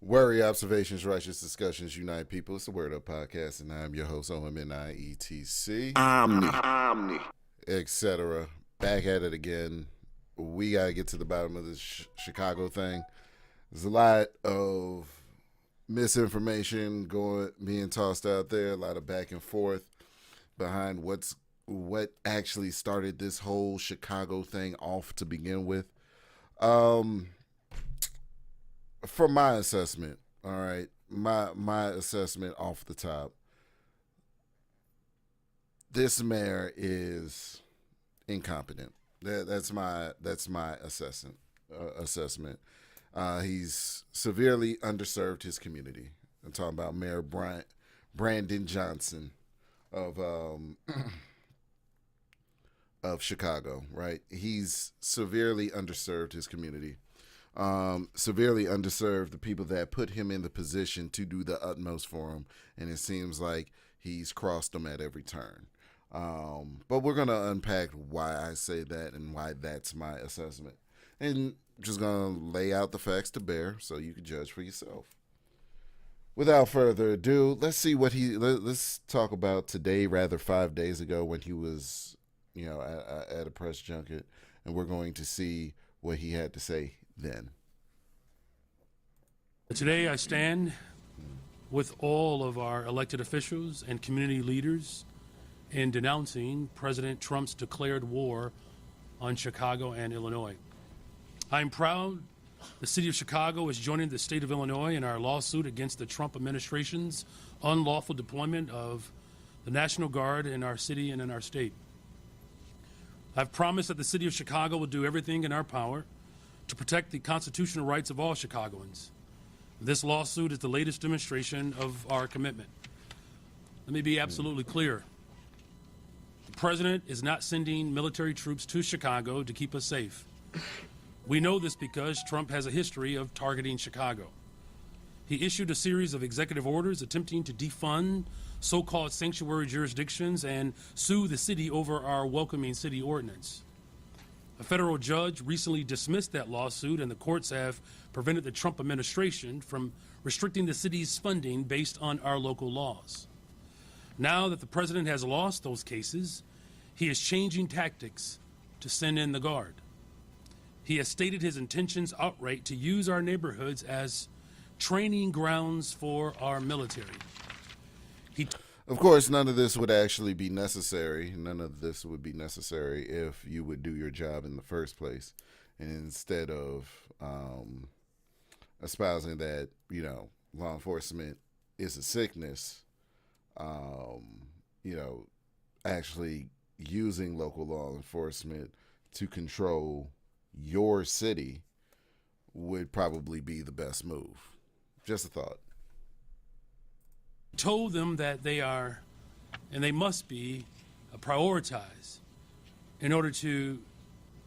Worry, observations, righteous discussions, unite people. It's the Word Up Podcast, and I'm your host, OMNIETC, Omni. etc. Back at it again. We got to get to the bottom of this Chicago thing. There's a lot of misinformation being tossed out there, a lot of back and forth behind what actually started this whole Chicago thing off to begin with. Um, from my assessment, all right, my assessment off the top, this mayor is incompetent. That's my assessment. He's severely underserved his community. I'm talking about Mayor Brandon Johnson of of Chicago. Right, he's severely underserved his community. Severely underserved the people that put him in the position to do the utmost for him, and it seems like he's crossed them at every turn. But we're gonna unpack why I say that and why that's my assessment, and just gonna lay out the facts to bear so you can judge for yourself. Without further ado, let's see let's talk about today, rather 5 days ago, when he was, at a press junket, and we're going to see what he had to say then. Today I stand with all of our elected officials and community leaders in denouncing President Trump's declared war on Chicago and Illinois. I'm proud the city of Chicago is joining the state of Illinois in our lawsuit against the Trump administration's unlawful deployment of the National Guard in our city and in our state. I've promised that the city of Chicago will do everything in our power to protect the constitutional rights of all Chicagoans. This lawsuit is the latest demonstration of our commitment. Let me be absolutely clear. The president is not sending military troops to Chicago to keep us safe. We know this because Trump has a history of targeting Chicago. He issued a series of executive orders attempting to defund so-called sanctuary jurisdictions and sue the city over our welcoming city ordinance. A federal judge recently dismissed that lawsuit, and the courts have prevented the Trump administration from restricting the city's funding based on our local laws. Now that the president has lost those cases, he is changing tactics to send in the Guard. He has stated his intentions outright to use our neighborhoods as training grounds for our military. Of course, none of this would actually be necessary. None of this would be necessary if you would do your job in the first place. And instead of espousing that, law enforcement is a sickness, actually using local law enforcement to control your city would probably be the best move. Just a thought. Told them that they are, and they must be, prioritized in order to,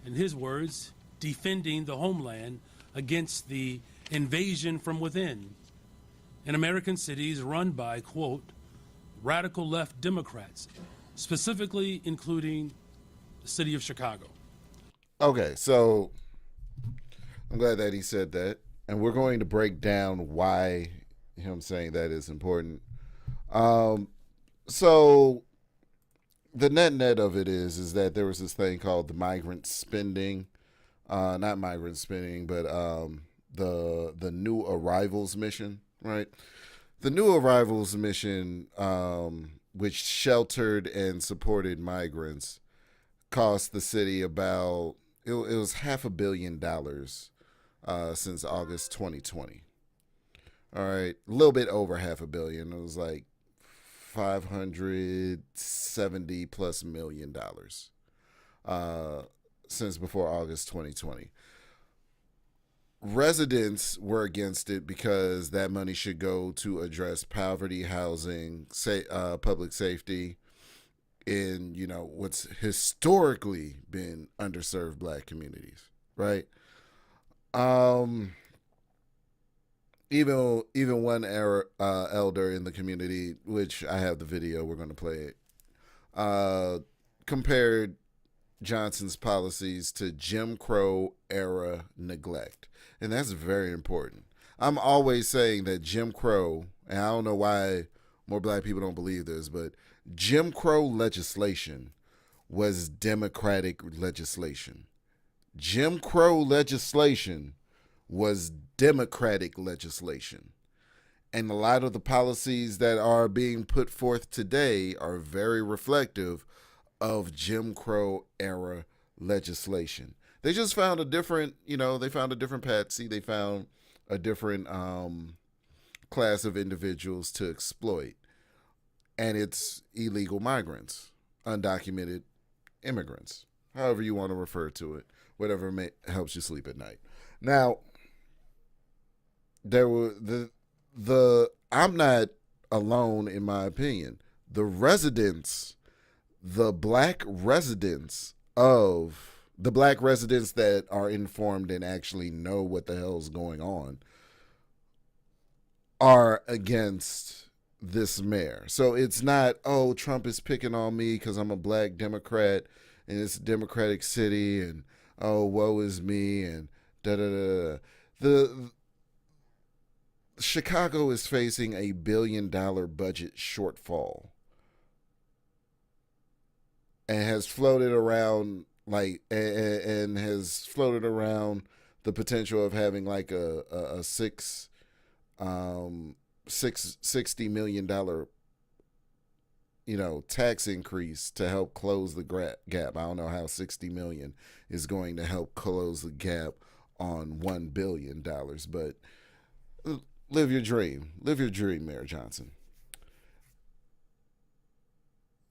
in his words, defending the homeland against the invasion from within in American cities run by, quote, radical left Democrats, specifically including the city of Chicago. Okay, so I'm glad that he said that, and we're going to break down why him saying that is important. So the net of it is that there was this thing called the migrant spending, not migrant spending, but the new arrivals mission, right? The new arrivals mission, which sheltered and supported migrants, cost the city about it was $500 million since August 2020. All right, a little bit over $500 million. It was like $570 plus million since before August 2020. Residents were against it because that money should go to address poverty, housing, public safety in what's historically been underserved Black communities, right? Even one elder in the community, which I have the video, we're going to play it, compared Johnson's policies to Jim Crow era neglect. And that's very important. I'm always saying that Jim Crow, and I don't know why more black people don't believe this, but Jim Crow legislation was Democratic legislation. Jim Crow legislation was Democratic legislation. And a lot of the policies that are being put forth today are very reflective of Jim Crow era legislation. They just found a different, they found a different patsy. They found a different class of individuals to exploit. And it's illegal migrants, undocumented immigrants, however you want to refer to it, whatever helps you sleep at night. Now, there were I'm not alone in my opinion. The black residents that are informed and actually know what the hell's going on are against this mayor. So it's not, oh, Trump is picking on me because I'm a black Democrat and it's a Democratic city and, oh, woe is me and da-da-da-da. Chicago is facing $1 billion budget shortfall and has floated around and has floated around the potential of having like a $60 million tax increase to help close the gap. I don't know how 60 million is going to help close the gap on $1 billion, but live your dream, Mayor Johnson.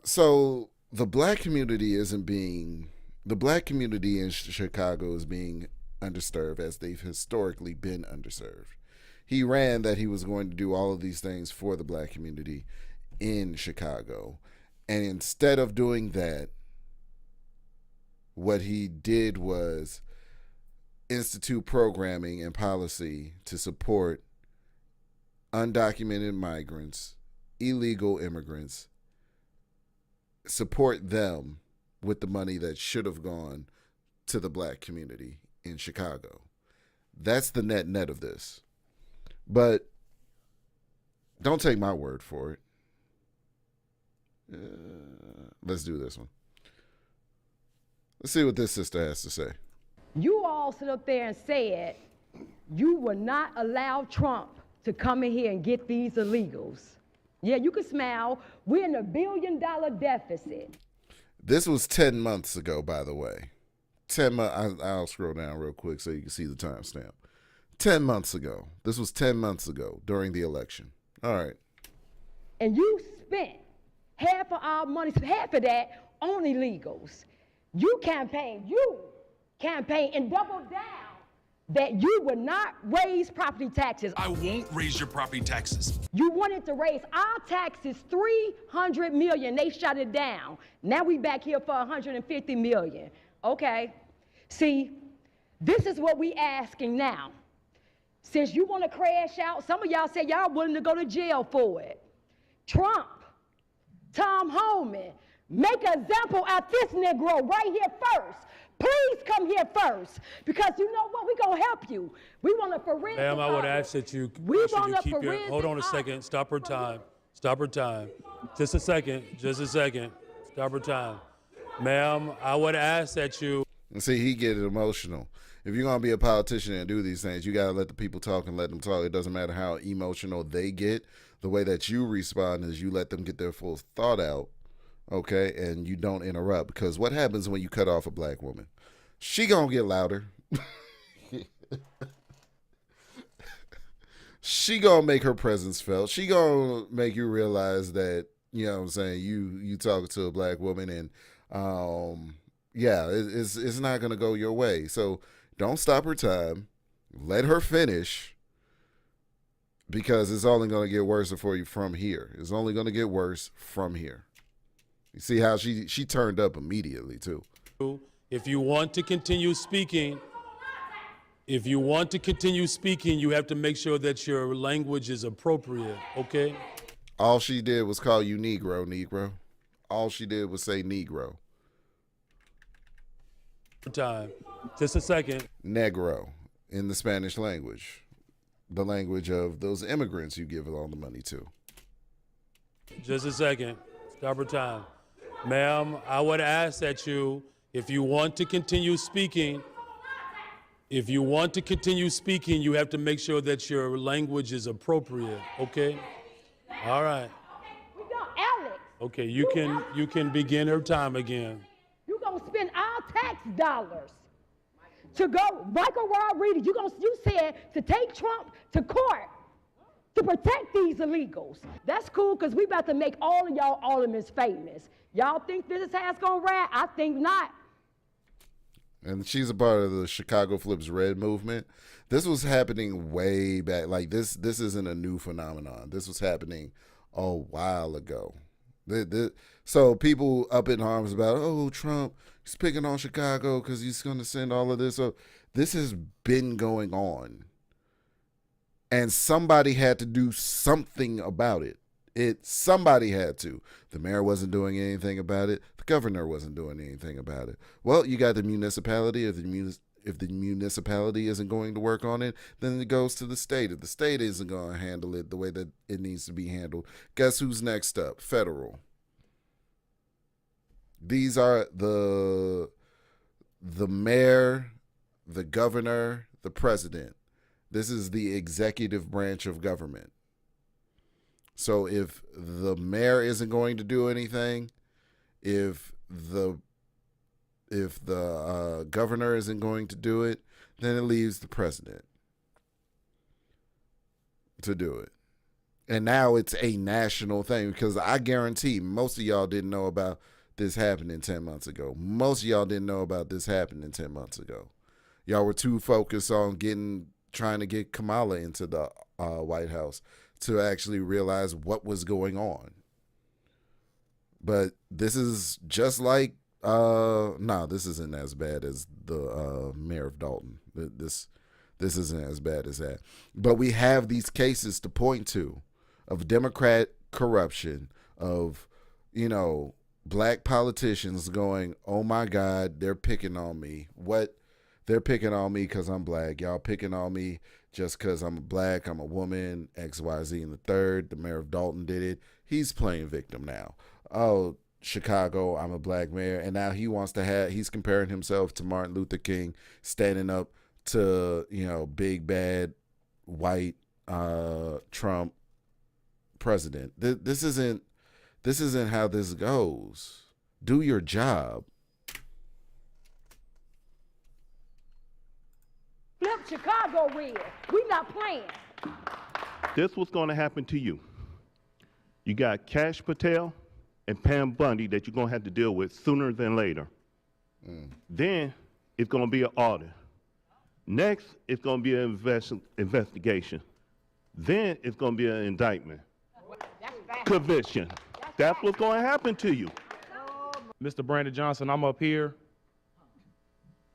So the black community in Chicago is being underserved, as they've historically been underserved. He ran that he was going to do all of these things for the black community in Chicago. And instead of doing that, what he did was institute programming and policy to support undocumented migrants, illegal immigrants, support them with the money that should have gone to the black community in Chicago. That's the net of this. But don't take my word for it. Let's do this one. Let's see what this sister has to say. You all sit up there and said you would not allow Trump to come in here and get these illegals. Yeah, you can smile. We're in $1 billion deficit. This was 10 months ago, by the way. 10 months. I'll scroll down real quick so you can see the timestamp. 10 months ago. This was 10 months ago during the election. All right. And you spent half of our money, half of that on illegals. You campaigned and doubled down that you would not raise property taxes. I won't raise your property taxes. You wanted to raise our taxes $300 million. They shut it down. Now we back here for $150 million. Okay. See, this is what we asking now. Since you want to crash out, some of y'all say y'all willing to go to jail for it. Trump, Tom Homan, make an example out this Negro right here first. Please come here first, because you know what? We're going to help you. We want to forensic. Ma'am, I would ask that you keep your, hold on a second, stop her time. Just a second. Stop her time. Ma'am, I would ask that you. And see, he get emotional. If you're going to be a politician and do these things, you got to let the people talk and let them talk. It doesn't matter how emotional they get. The way that you respond is you let them get their full thought out, okay, and you don't interrupt. Because what happens when you cut off a black woman? She going to get louder. She going to make her presence felt. She going to make you realize that, you know what I'm saying, you talking to a black woman and, it's not going to go your way. So don't stop her time. Let her finish, because it's only going to get worse for you from here. It's only going to get worse from here. You see how she turned up immediately, too. If you want to continue speaking, you have to make sure that your language is appropriate, okay? All she did was call you Negro. All she did was say Negro. Time. Just a second. Negro in the Spanish language. the language of those immigrants you give all the money to. Just a second. Stop our time. Ma'am, I would ask that you, if you want to continue speaking, you have to make sure that your language is appropriate, okay? All right. We got Alex. Okay, you can begin her time again. You're going to spend our tax dollars to go, Michael Rodriguez, you said to take Trump to court to protect these illegals. That's cool because we about to make all of y'all aldermen famous. Y'all think this is how it's going to rap? I think not. And she's a part of the Chicago Flips Red movement. This was happening way back. Like this isn't a new phenomenon. This was happening a while ago. So people up in arms about, oh, Trump, he's picking on Chicago because he's going to send all of this. So this has been going on. And somebody had to do something about it. Somebody had to. The mayor wasn't doing anything about it. The governor wasn't doing anything about it. Well, you got the municipality. If the municipality isn't going to work on it, then it goes to the state. If the state isn't going to handle it the way that it needs to be handled, guess who's next up? Federal. These are the mayor, the governor, the president. This is the executive branch of government. So if the mayor isn't going to do anything, if the governor isn't going to do it, then it leaves the president to do it. And now it's a national thing because I guarantee most of y'all didn't know about this happening 10 months ago. Most of y'all didn't know about this happening 10 months ago. Y'all were too focused on trying to get Kamala into the White House to actually realize what was going on. But this is just like, this isn't as bad as the mayor of Dalton. This isn't as bad as that. But we have these cases to point to of Democrat corruption, of, black politicians going, oh my God, they're picking on me. What? They're picking on me because I'm black. Y'all picking on me just because I'm black, I'm a woman, X, Y, Z, and the third. The mayor of Dalton did it. He's playing victim now. Oh, Chicago, I'm a black mayor. And now he's comparing himself to Martin Luther King, standing up to, big, bad, white Trump president. This isn't how this goes. Do your job. Flip Chicago red. We not playing. This was going to happen to you. You got Cash Patel and Pam Bundy that you're going to have to deal with sooner than later. Then it's going to be an audit. Next, it's going to be an investigation. Then it's going to be an indictment. Conviction. That's what's going to happen to you. Mr. Brandon Johnson, I'm up here.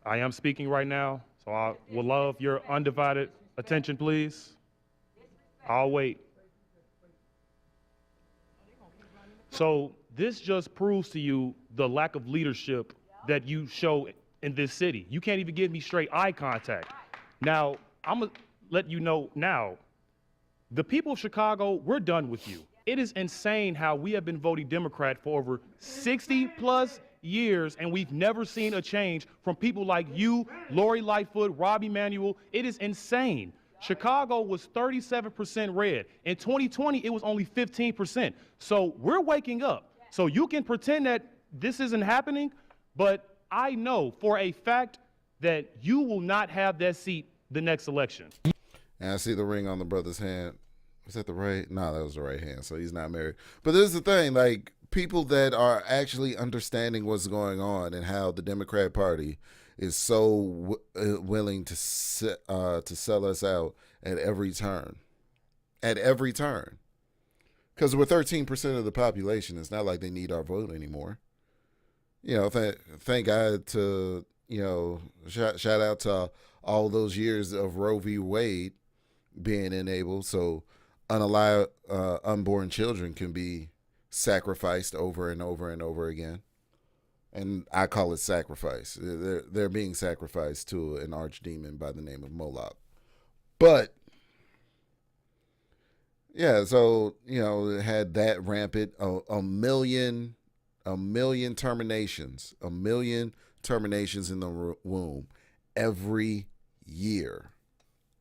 I am speaking right now, so I would love your undivided attention, please. I'll wait. So this just proves to you the lack of leadership that you show in this city. You can't even give me straight eye contact. Now, I'm going to let you know now, the people of Chicago, we're done with you. It is insane how we have been voting Democrat for over 60 plus years, and we've never seen a change from people like you, Lori Lightfoot, Robbie Manuel. It is insane. Chicago was 37% red. In 2020, it was only 15%. So we're waking up. So you can pretend that this isn't happening, but I know for a fact that you will not have that seat the next election. And I see the ring on the brother's hand. Was that the right? No, that was the right hand. So he's not married. But this is the thing, like, people that are actually understanding what's going on and how the Democrat Party is so willing to sell us out at every turn. At every turn. Because we're 13% of the population. It's not like they need our vote anymore. Thank God to, shout out to all those years of Roe v. Wade being enabled. So unborn children can be sacrificed over and over and over again. And I call it sacrifice. They're being sacrificed to an archdemon by the name of Moloch. But Yeah, so it had that rampant, a million terminations, in the womb every year,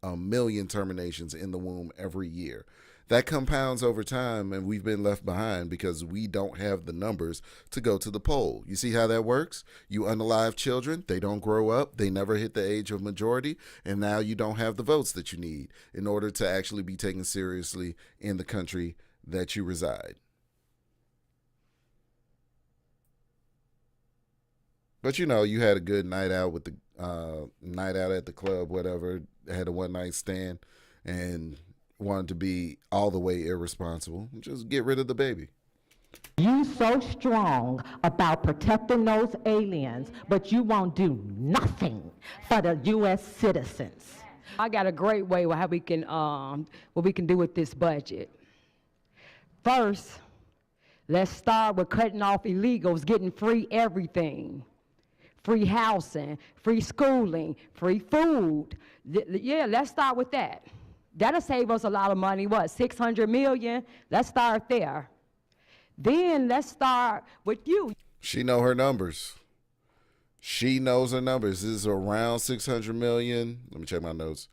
a million terminations in the womb every year. That compounds over time, and we've been left behind because we don't have the numbers to go to the poll. You see how that works? You unalive children, they don't grow up, they never hit the age of majority, and now you don't have the votes that you need in order to actually be taken seriously in the country that you reside. But you had a good night out with the night out at the club, whatever, had a one night stand, and wanted to be all the way irresponsible. Just get rid of the baby. You so strong about protecting those aliens, but you won't do nothing for the U.S. citizens. I got a great way how we can what we can do with this budget. First, let's start with cutting off illegals, getting free everything. Free housing, free schooling, free food. Yeah, let's start with that. That'll save us a lot of money. What, $600 million? Let's start there. Then let's start with you. She know her numbers. She knows her numbers. This is around 600 million. Let me check my notes.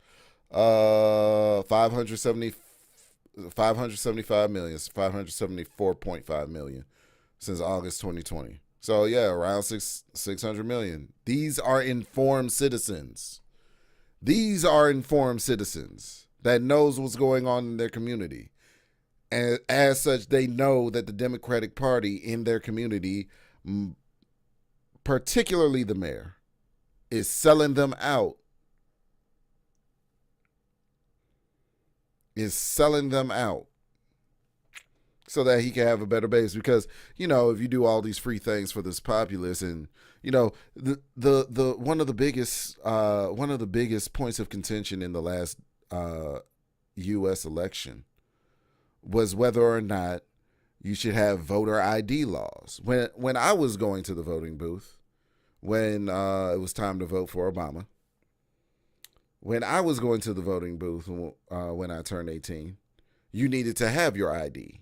575 million. 574.5 million since August 2020. So yeah, around 600 million. These are informed citizens. These are informed citizens that knows what's going on in their community. And as such, they know that the Democratic Party in their community, particularly the mayor, is selling them out. So that he can have a better base. Because, if you do all these free things for this populace, and the one of the biggest points of contention in the last U.S. election was whether or not you should have voter ID laws. When I was going to the voting booth, when it was time to vote for Obama, when I was going to the voting booth when I turned 18, you needed to have your ID.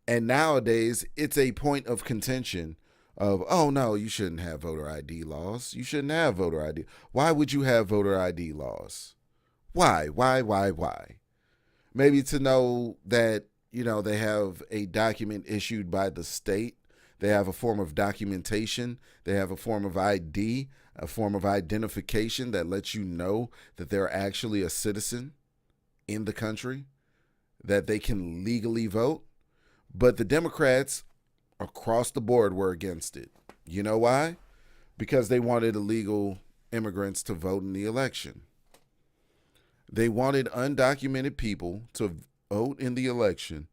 And nowadays, it's a point of contention of, oh, no, you shouldn't have voter ID laws. You shouldn't have voter ID. Why would you have voter ID laws? Why? Maybe to know that, they have a document issued by the state. They have a form of documentation. They have a form of ID, a form of identification that lets you know that they're actually a citizen in the country, that they can legally vote. But the Democrats across the board were against it. You know why? Because they wanted illegal immigrants to vote in the election. They wanted undocumented people to vote in the election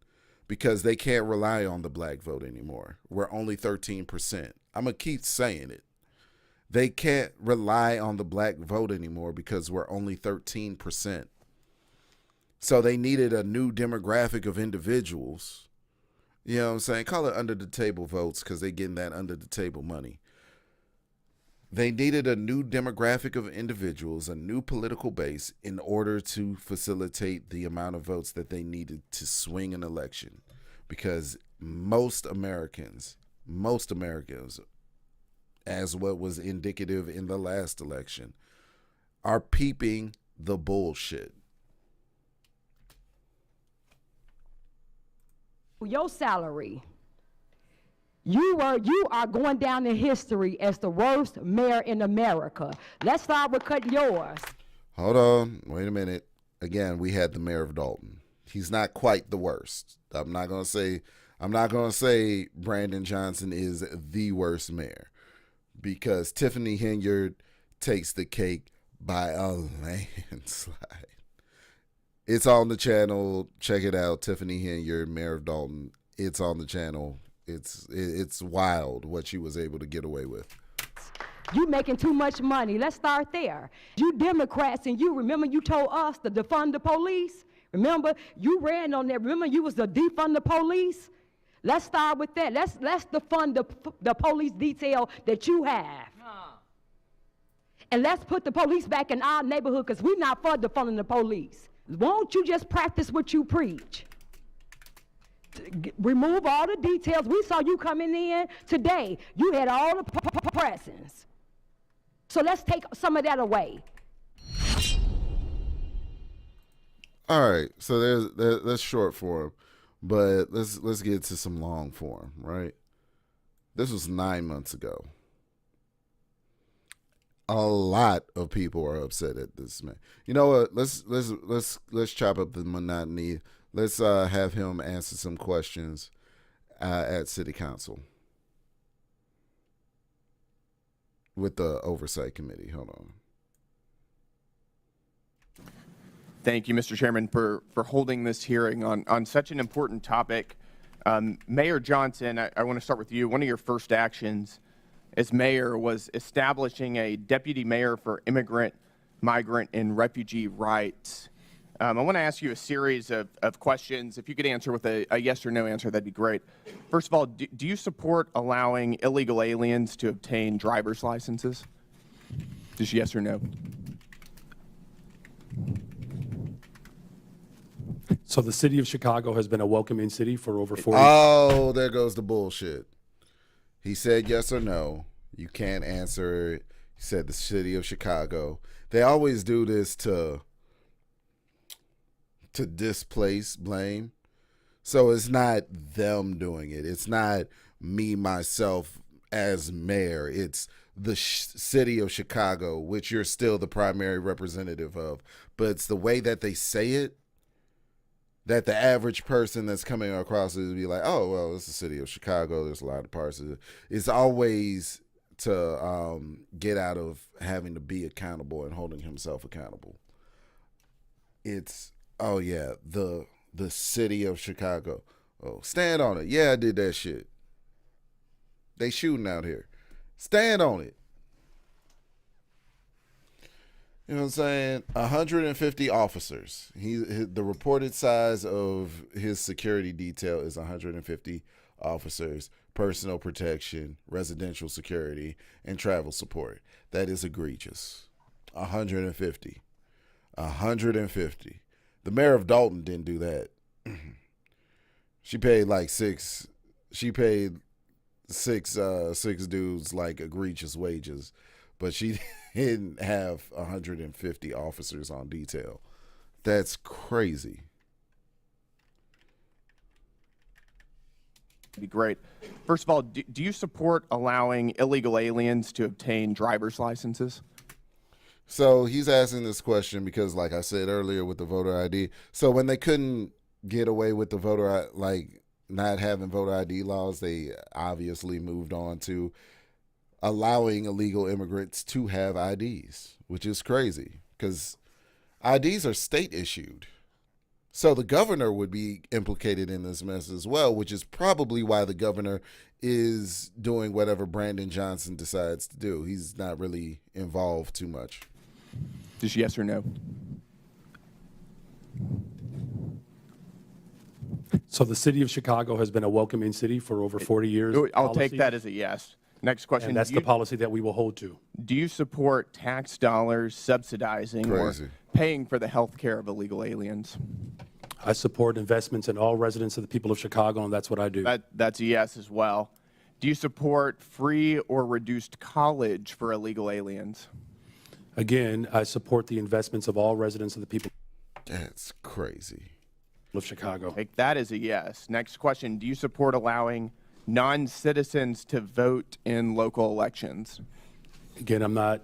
because they can't rely on the black vote anymore. We're only 13%. I'm going to keep saying it. They can't rely on the black vote anymore because we're only 13%. So they needed a new demographic of individuals. You know what I'm saying? Call it under the table votes because they're getting that under the table money. They needed a new demographic of individuals, a new political base in order to facilitate the amount of votes that they needed to swing an election. Because most Americans, as what was indicative in the last election, are peeping the bullshit. Your salary. You are going down in history as the worst mayor in America. Let's start with cutting yours. Hold on. Wait a minute. Again, we had the mayor of Dalton. He's not quite the worst. I'm not going to say Brandon Johnson is the worst mayor, because Tiffany Henyard takes the cake by a landslide. It's on the channel. Check it out. Tiffany Henyard, mayor of Dalton. It's on the channel. It's wild what she was able to get away with. You making too much money. Let's start there. You Democrats, and you remember you told us to defund the police? Remember, you ran on that. Remember, you was the defund the police? Let's start with that. Let's defund the police detail that you have. And let's put the police back in our neighborhood, because we're not for defunding the police. Won't you just practice what you preach? remove all the details. We saw you coming in today. You had all the presents. So let's take some of that away. All right, so that's short form, but let's get to some long form, right? This was 9 months ago. A lot of people are upset at this man. You know what? Let's chop up the monotony. Let's have him answer some questions at City Council with the Oversight Committee. Hold on. Thank you, Mr. Chairman, for holding this hearing on such an important topic. Mayor Johnson, I want to start with you. One of your first actions as mayor was establishing a deputy mayor for immigrant, migrant, and refugee rights. I want to ask you a series of questions. If you could answer with a yes or no answer, that'd be great. First of all, do you support allowing illegal aliens to obtain driver's licenses? Just yes or no. So the city of Chicago has been a welcoming city for over 40 years. Oh, there goes the bullshit. He said yes or no. You can't answer it. He said the city of Chicago. They always do this to displace blame. So it's not them doing it. It's not me, myself, as mayor. It's the city of Chicago, which you're still the primary representative of. But it's the way that they say it that the average person that's coming across it would be like, oh, well, it's the city of Chicago. There's a lot of parts of it. It's always to get out of having to be accountable and holding himself accountable. It's, oh, yeah, the city of Chicago. Oh, stand on it. Yeah, I did that shit. They shooting out here. Stand on it. You know what I'm saying? 150 officers. The reported size of his security detail is 150 officers, personal protection, residential security, and travel support. That is egregious. 150. 150. The mayor of Dalton didn't do that. She paid like six dudes like egregious wages, but she didn't have 150 officers on detail. That's crazy. Be great. First of all, do you support allowing illegal aliens to obtain driver's licenses? So he's asking this question because, like I said earlier with the voter ID, so when they couldn't get away with the voter, like not having voter ID laws, they obviously moved on to allowing illegal immigrants to have IDs, which is crazy because IDs are state issued. So the governor would be implicated in this mess as well, which is probably why the governor is doing whatever Brandon Johnson decides to do. He's not really involved too much. Just yes or no. So the city of Chicago has been a welcoming city for over 40 years. I'll take that as a yes. Next question. And that's the policy that we will hold to. Do you support tax dollars subsidizing or paying for the health care of illegal aliens? I support investments in all residents of the people of Chicago, and that's what I do. That's a yes as well. Do you support free or reduced college for illegal aliens? Again, I support the investments of all residents of the people That's crazy. of Chicago. Take that as a yes. Next question. Do you support allowing non-citizens to vote in local elections? Again, I'm not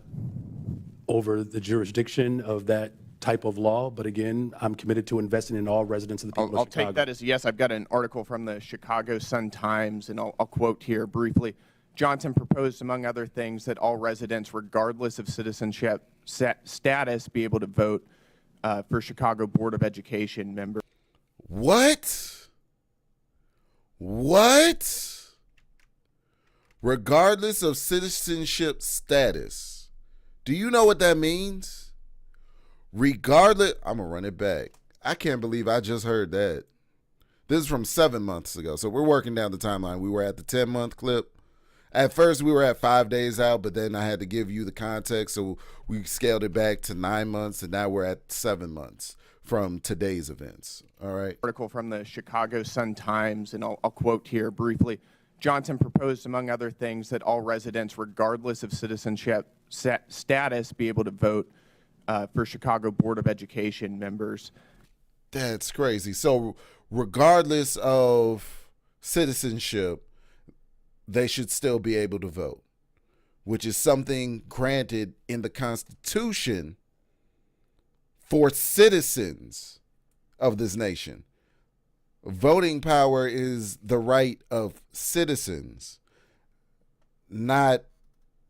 over the jurisdiction of that type of law, but again, I'm committed to investing in all residents of the people I'll of Chicago. take that as a yes. I've got an article from the Chicago Sun-Times, and I'll quote here briefly. Johnson proposed, among other things, that all residents, regardless of citizenship status, be able to vote for Chicago Board of Education members. What? Regardless of citizenship status. Do you know what that means? Regardless, I'm going to run it back. I can't believe I just heard that. This is from 7 months ago. So we're working down the timeline. We were at the 10-month clip. At first, we were at 5 days out, but then I had to give you the context. So we scaled it back to 9 months, and now we're at 7 months. from today's events. All right. Article from the Chicago Sun-Times, and I'll quote here briefly. Johnson proposed, among other things, that all residents, regardless of citizenship status, be able to vote for Chicago Board of Education members. That's crazy. So regardless of citizenship, they should still be able to vote, which is something granted in the Constitution for citizens of this nation. Voting power is the right of citizens, not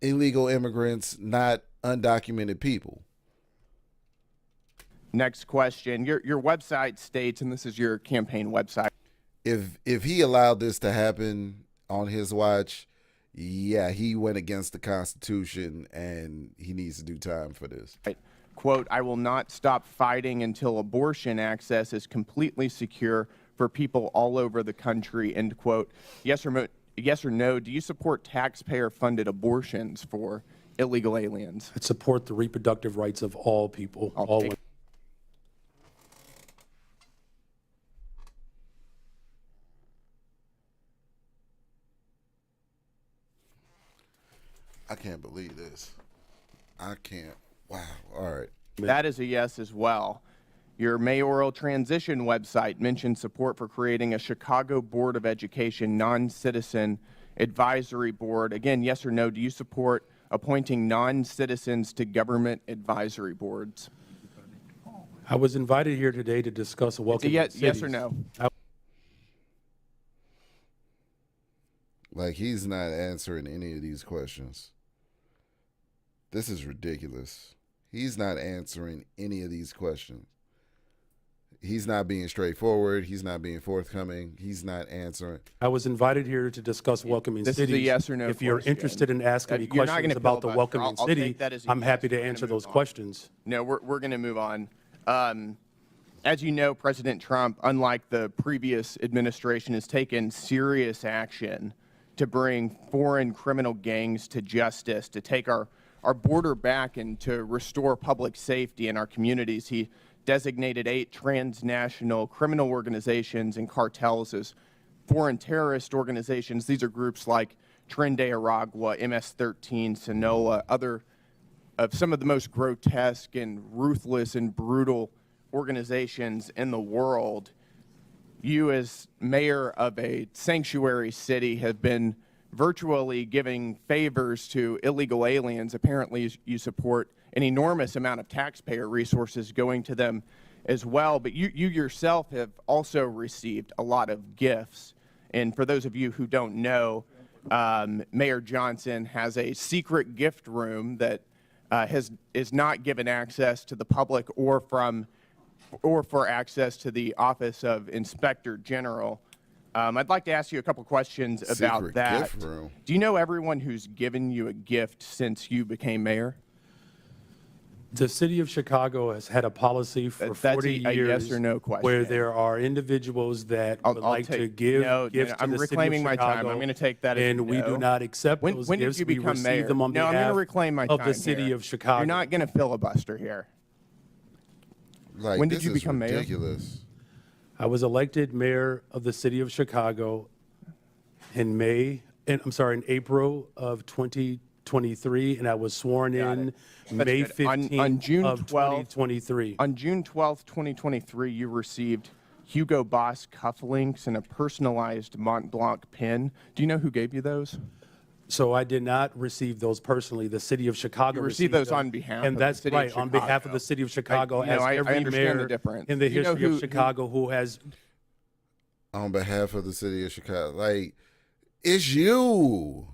illegal immigrants, not undocumented people. Next question. Your website states, and this is your campaign website. If he allowed this to happen on his watch, yeah, he went against the Constitution and he needs to do time for this. Right. Quote, I will not stop fighting until abortion access is completely secure for people all over the country, end quote. Yes or no, do you support taxpayer-funded abortions for illegal aliens? I support the reproductive rights of all people, all women. I can't believe this. I can't. Wow. All right. That is a yes as well. Your mayoral transition website mentioned support for creating a Chicago Board of Education non-citizen advisory board. Again, yes or no, do you support appointing non-citizens to government advisory boards? I was invited here today to discuss welcoming cities. Yes or no? Like, he's not answering any of these questions. This is ridiculous. He's not answering any of these questions. He's not being straightforward. He's not being forthcoming. He's not answering. I was invited here to discuss welcoming This cities. is a yes or no If you're question. interested in asking me You're not questions gonna about the filibuster. welcoming I'll city, take that as a I'm yes. happy to We're gonna answer move those on. questions. No, we're going to move on. As you know, President Trump, unlike the previous administration, has taken serious action to bring foreign criminal gangs to justice, to take our border back and to restore public safety in our communities. He designated 8 transnational criminal organizations and cartels as foreign terrorist organizations. These are groups like Tren de Aragua, MS-13, Sinaloa, other of some of the most grotesque and ruthless and brutal organizations in the world. You, as mayor of a sanctuary city, have been virtually giving favors to illegal aliens. Apparently, you support an enormous amount of taxpayer resources going to them as well. But you yourself have also received a lot of gifts. And for those of you who don't know, Mayor Johnson has a secret gift room that is not given access to the public or for access to the Office of Inspector General. I'd like to ask you a couple questions about Secret that. gift room. Do you know everyone who's given you a gift since you became mayor? The city of Chicago has had a policy for That's 40 a years yes or no question. where there are individuals that I'll would like to take- give no, gifts I'm to the city of reclaiming my time. Chicago, I'm gonna take that as and we no. do not accept When those did gifts. you We become receive mayor? them on No, I'm behalf going to reclaim my of time the city here. of Chicago. You're not going to filibuster here. Like, When did this you is become mayor? ridiculous. I was elected mayor of the city of Chicago in April of 2023, and I was sworn in May That's good. On 15th June of 12th 2023. On June 12th, 2023, you received Hugo Boss cufflinks and a personalized Mont Blanc pin. Do you know who gave you those? So I did not receive those personally. The city of Chicago You received those them. on behalf and of that's the city of right, on behalf of Chicago. the city of Chicago, I every understand the mayor difference. in the You know history who- of Chicago who has. On behalf of the city of Chicago. Like, it's you.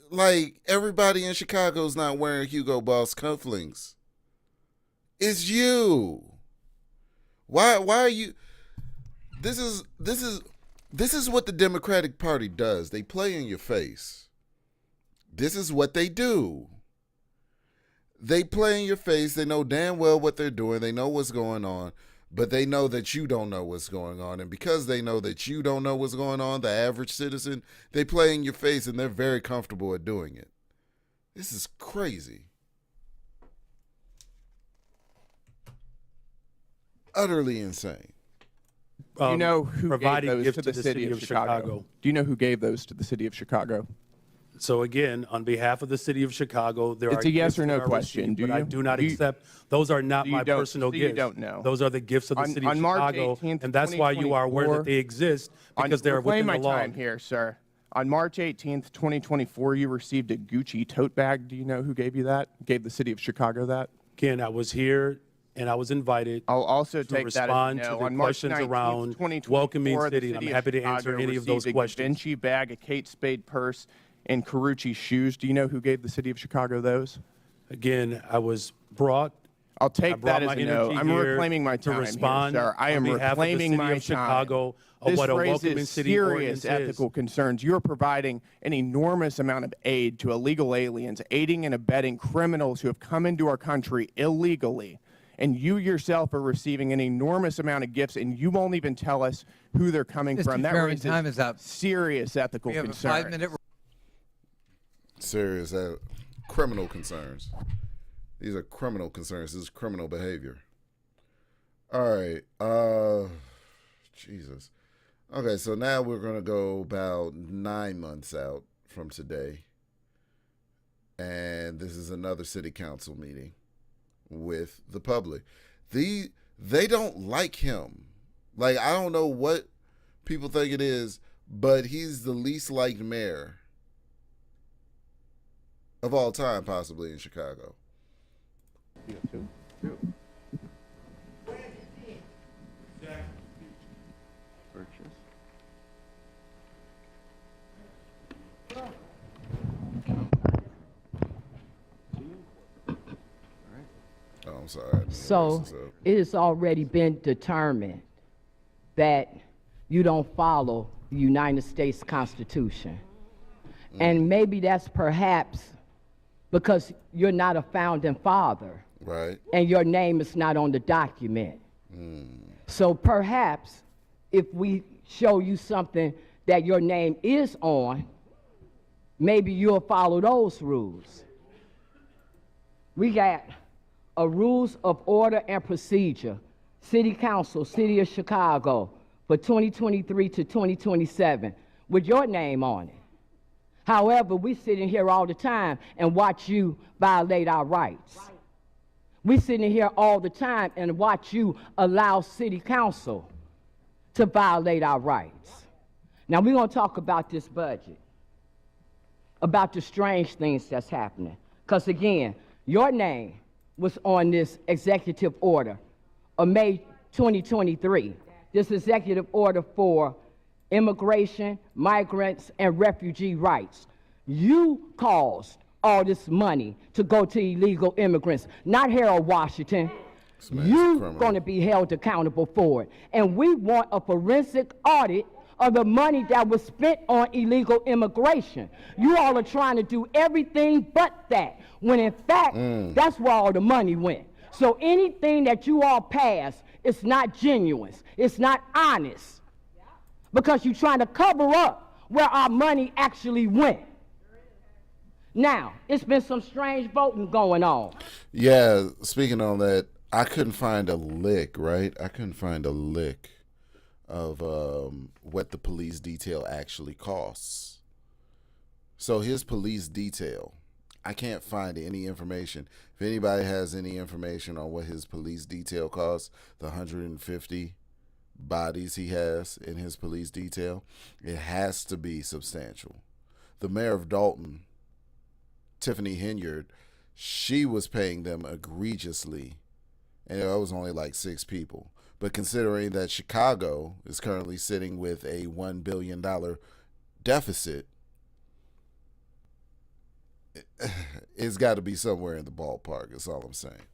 Like, everybody in Chicago is not wearing Hugo Boss cufflinks. It's you. Why are you? This is what the Democratic Party does. They play in your face. This is what they do. They play in your face. They know damn well what they're doing. They know what's going on, but they know that you don't know what's going on. And because they know that you don't know what's going on, the average citizen, they play in your face, and they're very comfortable at doing it. This is crazy. utterly insane. Do you know who gave providing those gifts to the city of Chicago? Do you know who gave those to the city of Chicago? So again, on behalf of the city of Chicago, there It's are a yes gifts or no that are question. received, Do but I you? do not Do you- accept. Those are not So you my don't- personal so you gifts. don't know. Those are the gifts of the city of On March Chicago, 18th, and that's why you are aware that they exist because they're reclaim within the my law. time here, sir. On March 18th, 2024, you received a Gucci tote bag. Do you know who gave you that? Gave the city of Chicago that? Again, I was here and I was invited I'll also to take that as respond a to no. the On March questions 19th, around 2024, welcoming the city, and I'm city of happy to answer Chicago any of those received a questions. Vinci bag, a Kate Spade purse, and Carucci shoes. Do you know who gave the city of Chicago those? Again, I was brought. I'll I take brought that as my a no. energy I'm here reclaiming my to time respond here, sir. I am on behalf of the reclaiming city my of Chicago of This what a welcoming raises city serious ordinance ethical is. concerns. You are providing an enormous amount of aid to illegal aliens, aiding and abetting criminals who have come into our country illegally. And you yourself are receiving an enormous amount of gifts, and you won't even tell us who they're coming Mr. from. That Chairman, raises time is up. serious ethical We have a concerns. 5-minute. Serious criminal concerns. These are criminal concerns. This is criminal behavior. All right. Jesus. Okay, so now we're going to go about 9 months out from today. And this is another city council meeting with the public. They don't like him. Like, I don't know what people think it is, but he's the least liked mayor of all time, possibly in Chicago. Oh, I'm sorry. I didn't raise So this up. it has already been determined that you don't follow the United States Constitution. And maybe that's perhaps because you're not a founding father Right. and your name is not on the document. So perhaps if we show you something that your name is on, maybe you'll follow those rules. We got a rules of order and procedure, City Council, City of Chicago, for 2023 to 2027, with your name on it. However, we sit in here all the time and watch you violate our rights. We sit in here all the time and watch you allow City Council to violate our rights. Now, we're going to talk about this budget, about the strange things that's happening. Because, again, your name was on this executive order of May 2023, this executive order for immigration, migrants, and refugee rights. You caused all this money to go to illegal immigrants, not Harold Washington. You're going to be held accountable for it. And we want a forensic audit of the money that was spent on illegal immigration. You all are trying to do everything but that, when in fact, that's where all the money went. So anything that you all pass, it's not genuine, it's not honest, because you're trying to cover up where our money actually went. Now, it's been some strange voting going on. Yeah, speaking on that, I couldn't find a lick, right? I couldn't find a lick of what the police detail actually costs. So his police detail, I can't find any information. If anybody has any information on what his police detail costs, the 150 bodies he has in his police detail, it has to be substantial. The mayor of Dalton, Tiffany Henyard, she was paying them egregiously, and it was only like 6 people. But considering that Chicago is currently sitting with a $1 billion deficit, it's got to be somewhere in the ballpark. That's all I'm saying.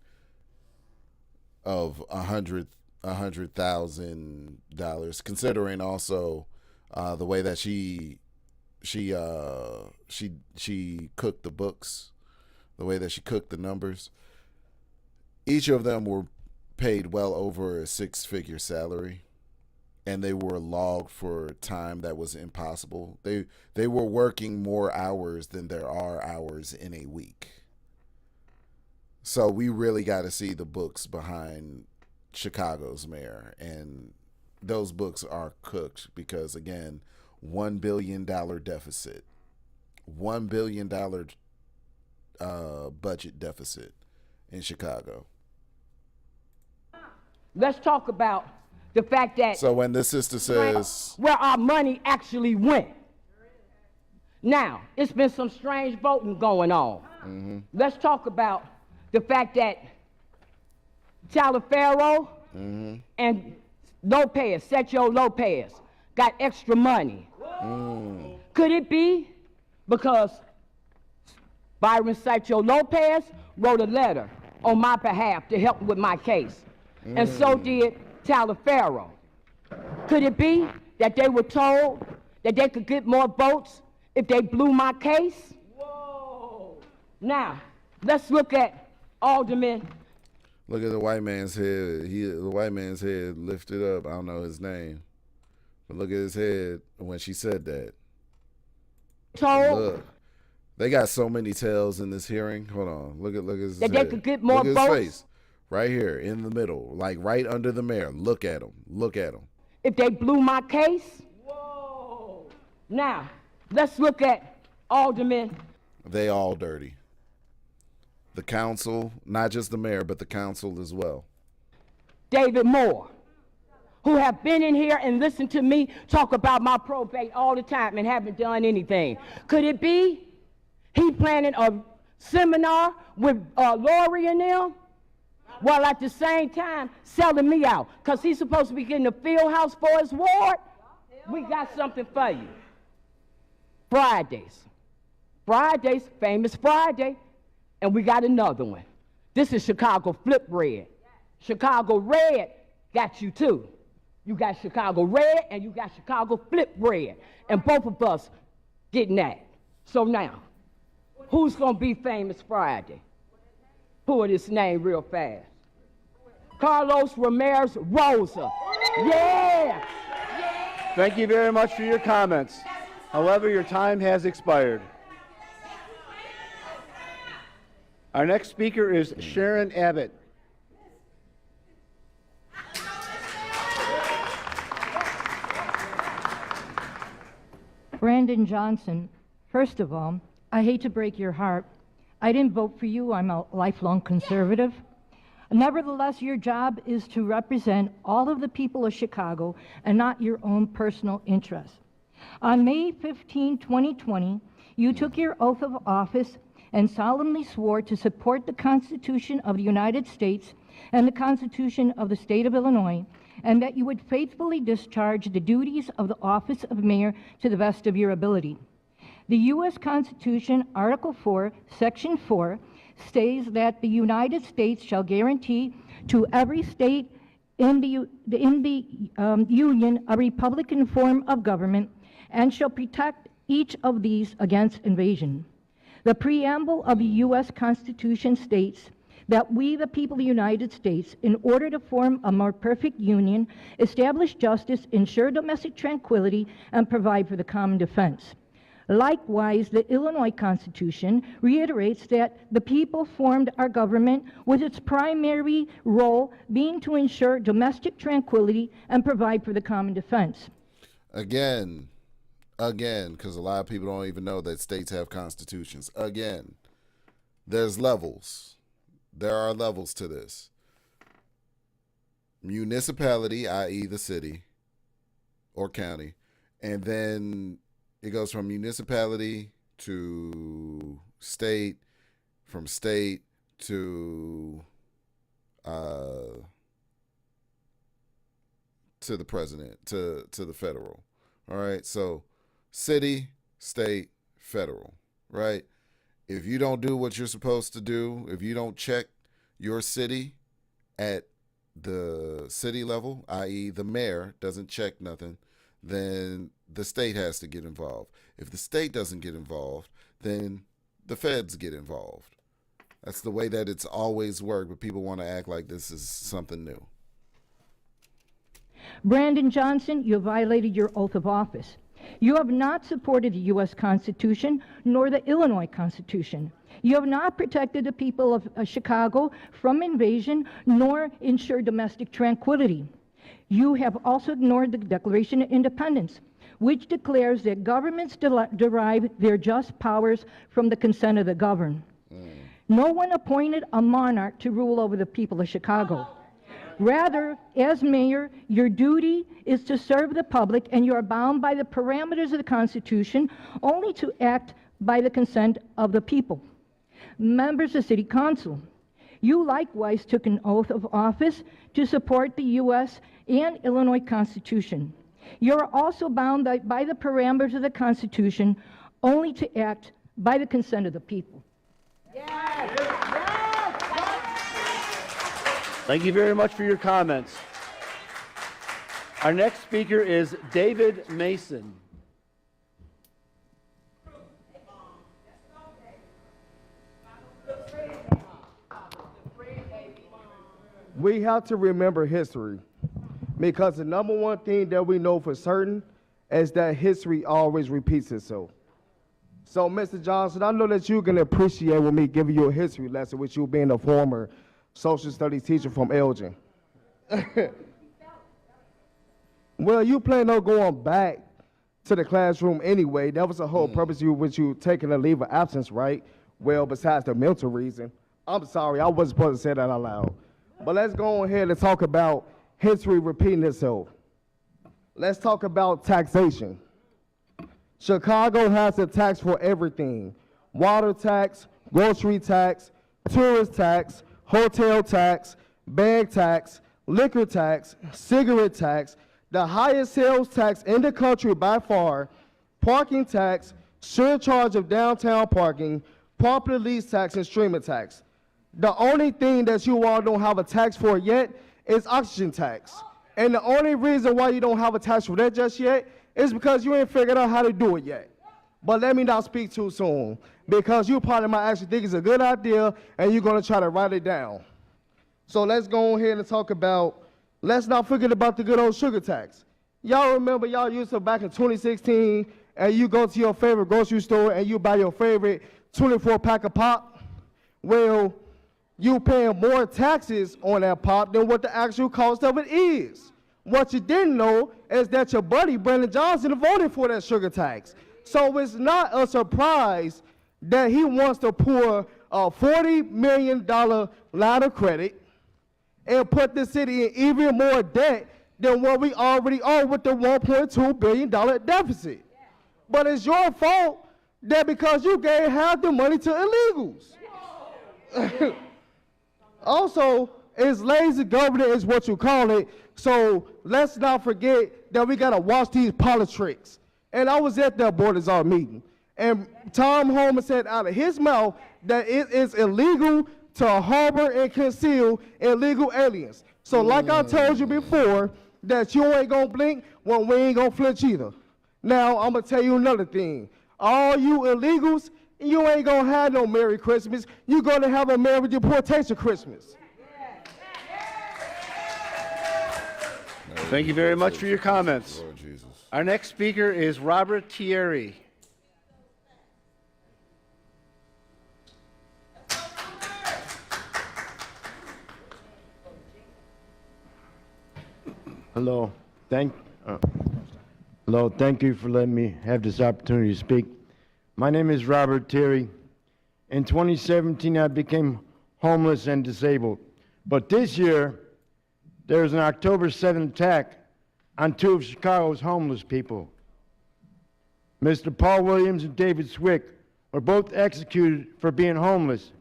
Of $100,000, considering also the way that she cooked the books, the way that she cooked the numbers. Each of them were paid well over a 6-figure salary, and they were logged for time that was impossible. They were working more hours than there are hours in a week. So we really got to see the books behind Chicago's mayor, and those books are cooked because, again, $1 billion deficit, $1 billion budget deficit in Chicago. Let's talk about the fact that So when the sister says, where our money actually went. Now, it's been some strange voting going on. Let's talk about the fact that Talaferro and Lopez, Sergio Lopez, got extra money. Could it be because Byron Sergio Lopez wrote a letter on my behalf to help with my case? And so did Talaferro. Could it be that they were told that they could get more votes if they blew my case? Whoa. Now, let's look at Alderman. look at the white man's head. The white man's head lifted up. I don't know his name, but look at his head when she said that. Told Look, they got so many tails in this hearing. Hold on. Look at his that head. they could get more Look at votes his face. Right here in the middle, like right under the mayor. Look at him. Look at him. if they blew my case. Whoa. Now, let's look at Alderman. They all dirty. The council, not just the mayor, but the council as well. David Moore, who have been in here and listened to me talk about my probate all the time and haven't done anything. Could it be he planning a seminar with Lori and them, while at the same time selling me out? Because he's supposed to be getting a field house for his ward. We got something for you. Fridays, famous Friday, and we got another one. This is Chicago Flip Red. Chicago Red got you too. You got Chicago Red and you got Chicago Flip Red. And both of us getting that. So now, who's gonna be famous Friday? Pull this name real fast. Carlos Ramirez Rosa. Yeah! Thank you very much for your comments. However, your time has expired. Our next speaker is Sharon Abbott. Brandon Johnson, first of all, I hate to break your heart. I didn't vote for you. I'm a lifelong conservative. Nevertheless, your job is to represent all of the people of Chicago and not your own personal interests. On May 15, 2020, you took your oath of office and solemnly swore to support the Constitution of the United States and the Constitution of the State of Illinois, and that you would faithfully discharge the duties of the office of mayor to the best of your ability. The U.S. Constitution, Article 4, Section 4, states that the United States shall guarantee to every state in the Union a Republican form of government and shall protect each of these against invasion. The preamble of the U.S. Constitution states that we, the people of the United States, in order to form a more perfect union, establish justice, ensure domestic tranquility, and provide for the common defense. Likewise, the Illinois Constitution reiterates that the people formed our government with its primary role being to ensure domestic tranquility and provide for the common defense. Again, because a lot of people don't even know that states have constitutions. Again, there's levels. There are levels to this. Municipality, i.e. the city or county, and then it goes from municipality to state, from state to the president, to the federal. All right, so city, state, federal, right? If you don't do what you're supposed to do, if you don't check your city at the city level, i.e. the mayor doesn't check nothing, then the state has to get involved. If the state doesn't get involved, then the feds get involved. That's the way that it's always worked, but people want to act like this is something new. Brandon Johnson, you violated your oath of office. You have not supported the U.S. Constitution nor the Illinois Constitution. You have not protected the people of Chicago from invasion nor ensured domestic tranquility. You have also ignored the Declaration of Independence, which declares that governments derive their just powers from the consent of the governed. No one appointed a monarch to rule over the people of Chicago. Rather, as mayor, your duty is to serve the public, and you are bound by the parameters of the Constitution only to act by the consent of the people. Members of City Council, you likewise took an oath of office to support the U.S. and Illinois Constitution. You are also bound by the parameters of the Constitution only to act by the consent of the people. Thank you very much for your comments. Our next speaker is David Mason. We have to remember history, because the number one thing that we know for certain is that history always repeats itself. So, Mr. Johnson, I know that you can appreciate with me giving you a history lesson with you being a former social studies teacher from Elgin. Well, you plan on going back to the classroom anyway. That was the whole purpose with you taking a leave of absence, right? Well, besides the mental reason. I'm sorry, I wasn't supposed to say that out loud. But let's go ahead and talk about history repeating itself. Let's talk about taxation. Chicago has a tax for everything. Water tax, grocery tax, tourist tax, hotel tax, bag tax, liquor tax, cigarette tax, the highest sales tax in the country by far, parking tax, surcharge of downtown parking, property lease tax, and streaming tax. The only thing that you all don't have a tax for yet is oxygen tax. And the only reason why you don't have a tax for that just yet is because you ain't figured out how to do it yet. But let me not speak too soon, because you probably might actually think it's a good idea and you're gonna try to write it down. So let's go ahead and talk about, let's not forget about the good old sugar tax. Y'all remember y'all used to back in 2016 and you go to your favorite grocery store and you buy your favorite 24-pack of pop? Well, you paying more taxes on that pop than what the actual cost of it is. What you didn't know is that your buddy, Brandon Johnson, voted for that sugar tax. So it's not a surprise that he wants to pour a $40 million line of credit and put the city in even more debt than what we already are with the $1.2 billion deficit. But it's your fault that because you gave half the money to illegals. Also, it's lazy government is what you call it, so let's not forget that we gotta watch these politics. And I was at that Board of Czar meeting, and Tom Homan said out of his mouth that it is illegal to harbor and conceal illegal aliens. So like I told you before, that you ain't gonna blink, well, we ain't gonna flinch either. Now, I'm gonna tell you another thing. All you illegals, you ain't gonna have no Merry Christmas. You're gonna have a Merry Deportation Christmas. Thank you very much for your comments. Lord Jesus. Our next speaker is Robert Thierry. Hello. Thank you for letting me have this opportunity to speak. My name is Robert Thierry. In 2017, I became homeless and disabled. But this year, there was an October 7th attack on two of Chicago's homeless people. Mr. Paul Williams and David Swick were both executed for being homeless,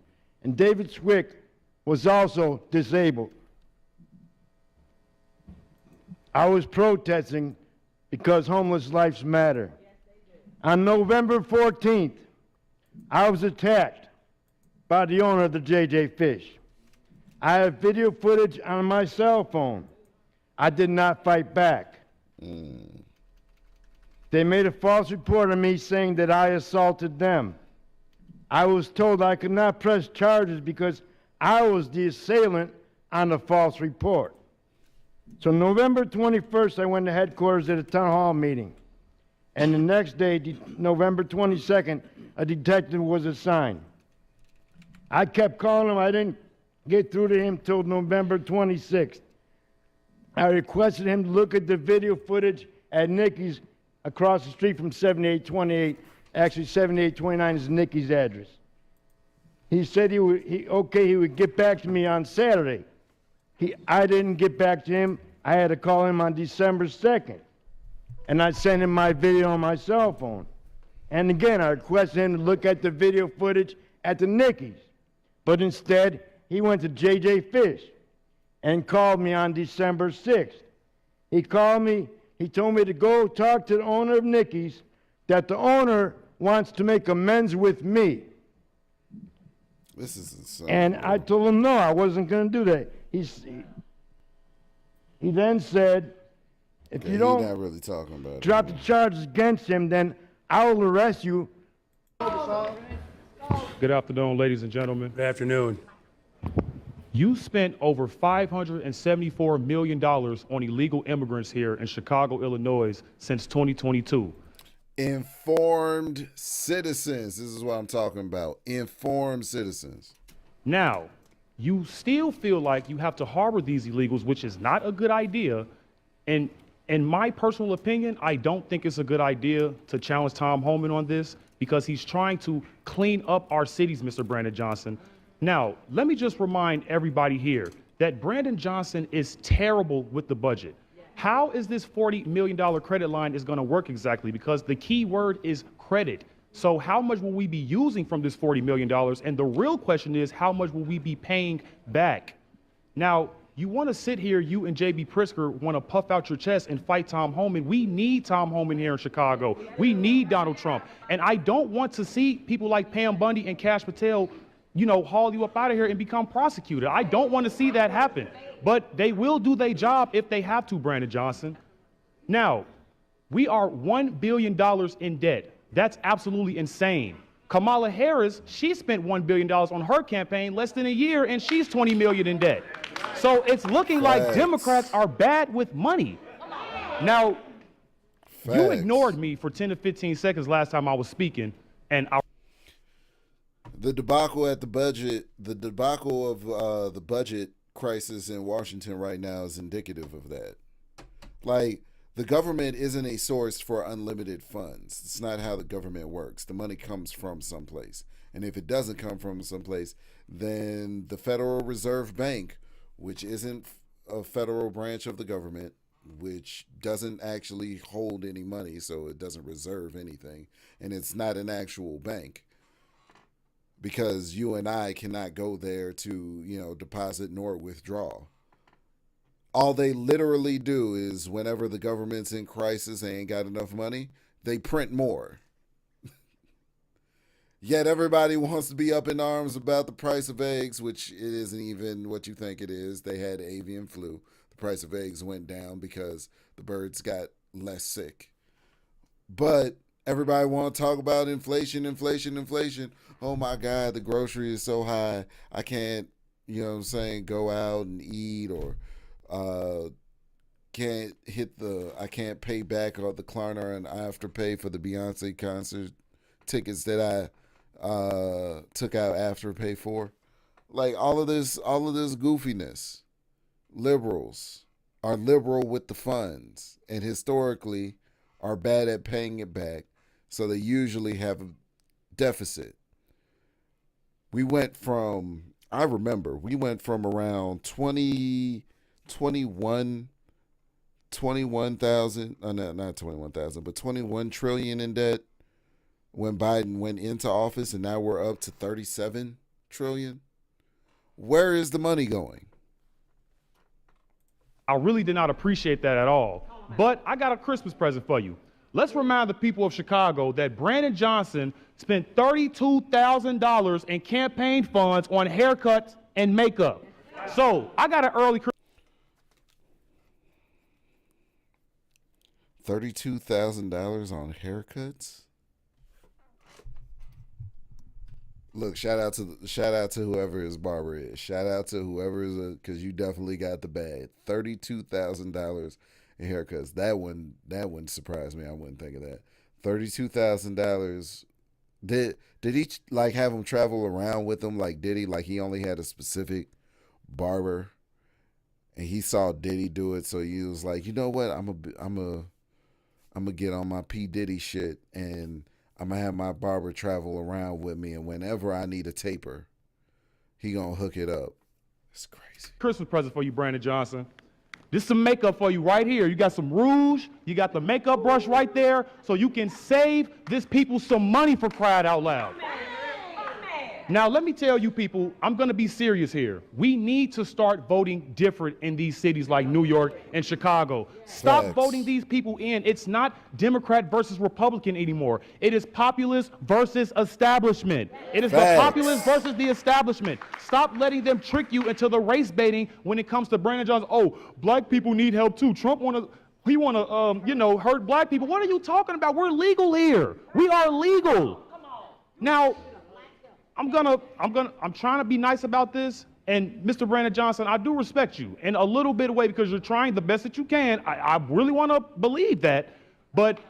and David Swick was also disabled. I was protesting because homeless lives matter. On November 14th, I was attacked by the owner of the JJ Fish. I have video footage on my cell phone. I did not fight back. They made a false report on me saying that I assaulted them. I was told I could not press charges because I was the assailant on the false report. So November 21st, I went to headquarters at a town hall meeting. And the next day, November 22nd, a detective was assigned. I kept calling him. I didn't get through to him till November 26th. I requested him to look at the video footage at Nikki's across the street from 7828. Actually, 7829 is Nikki's address. He said he would get back to me on Saturday. I didn't get back to him. I had to call him on December 2nd. And I sent him my video on my cell phone. And again, I requested him to look at the video footage at the Nikki's. But instead, he went to J.J. Fish and called me on December 6th. He called me, he told me to go talk to the owner of Nikki's, that the owner wants to make amends with me. This is insane. And I told him no, I wasn't going to do that. He then said, if you don't not really talking about drop the charges against him, then I will arrest you. Good afternoon, ladies and gentlemen. Good afternoon. You spent over $574 million on illegal immigrants here in Chicago, Illinois since 2022. Informed citizens. This is what I'm talking about. Informed citizens. Now, you still feel like you have to harbor these illegals, which is not a good idea. And in my personal opinion, I don't think it's a good idea to challenge Tom Homan on this because he's trying to clean up our cities, Mr. Brandon Johnson. Now, let me just remind everybody here that Brandon Johnson is terrible with the budget. How is this $40 million credit line is going to work exactly? Because the key word is credit. So how much will we be using from this $40 million? And the real question is, how much will we be paying back? Now, you want to sit here, you and J.B. Pritzker want to puff out your chest and fight Tom Homan. We need Tom Homan here in Chicago. We need Donald Trump. And I don't want to see people like Pam Bundy and Kash Patel, you know, haul you up out of here and become prosecuted. I don't want to see that happen. But they will do their job if they have to, Brandon Johnson. Now, we are $1 billion in debt. That's absolutely insane. Kamala Harris, she spent $1 billion on her campaign less than a year, and she's $20 million in debt. So it's looking like Democrats are bad with money. Now, you ignored me for 10 to 15 seconds last time I was speaking, and the debacle at the budget, the debacle of the budget crisis in Washington right now is indicative of that. Like, the government isn't a source for unlimited funds. It's not how the government works. The money comes from someplace. And if it doesn't come from someplace, then the Federal Reserve Bank, which isn't a federal branch of the government, which doesn't actually hold any money, so it doesn't reserve anything, and it's not an actual bank, because you and I cannot go there to, you know, deposit nor withdraw. All they literally do is whenever the government's in crisis and ain't got enough money, they print more. Yet everybody wants to be up in arms about the price of eggs, which it isn't even what you think it is. They had avian flu. The price of eggs went down because the birds got less sick. But everybody want to talk about inflation. Oh my God, the grocery is so high. I can't, you know what I'm saying, go out and eat, or I can't pay back all the Klarna and Afterpay for the Beyonce concert tickets that I took out Afterpay for. Like all of this goofiness. Liberals are liberal with the funds and historically are bad at paying it back. So they usually have a deficit. We went from around 21,000, not 21,000, but 21 trillion in debt when Biden went into office, and now we're up to 37 trillion. Where is the money going? I really did not appreciate that at all. But I got a Christmas present for you. Let's remind the people of Chicago that Brandon Johnson spent $32,000 in campaign funds on haircuts and makeup. So I got an early $32,000 on haircuts. Look, shout out to whoever his barber is. Shout out to whoever is because you definitely got the bag. $32,000 in haircuts. That one surprised me. I wouldn't think of that. $32,000 Did he like have him travel around with him? Like, did he like he only had a specific barber, and he saw Diddy do it, so he was like, you know what, I'm gonna get on my P Diddy shit, and I'm gonna have my barber travel around with me, and whenever I need a taper, he gonna hook it up. It's crazy. Christmas present for you, Brandon Johnson. This is some makeup for you right here. You got some rouge, you got the makeup brush right there, so you can save this people some money, for crying out loud. Now, let me tell you people, I'm going to be serious here. We need to start voting different in these cities like New York and Chicago. Stop Facts. voting these people in. It's not Democrat versus Republican anymore. It is populist versus establishment. It is Facts. the populist versus the establishment. Stop letting them trick you into the race baiting when it comes to Brandon Johnson. Oh, black people need help too. Trump want to hurt black people. What are you talking about? We're legal here. We are legal. Now, I'm trying to be nice about this, and Mr. Brandon Johnson, I do respect you in a little bit of way because you're trying the best that you can. I really want to believe that, but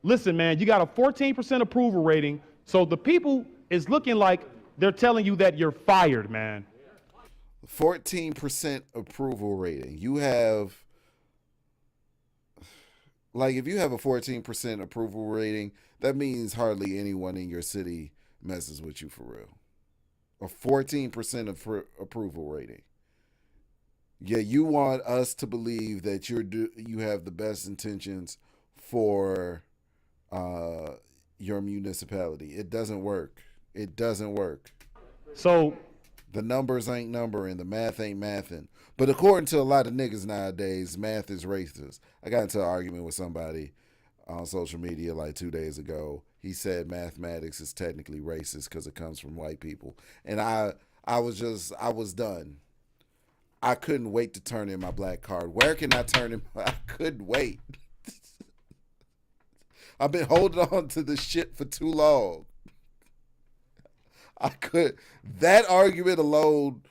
listen, man, you got a 14% approval rating, so the people is looking like they're telling you that you're fired, man. 14% approval rating. You have, like, if you have a 14% approval rating, that means hardly anyone in your city messes with you for real. A 14% of approval rating. Yeah, you want us to believe that you have the best intentions for your municipality. It doesn't work. It doesn't work. So the numbers ain't numbering, the math ain't mathing. But according to a lot of niggas nowadays, math is racist. I got into an argument with somebody on social media like 2 days ago. He said mathematics is technically racist because it comes from white people. And I was done. I couldn't wait to turn in my black card. Where can I turn in? I couldn't wait. I've been holding on to this shit for too long. That argument alone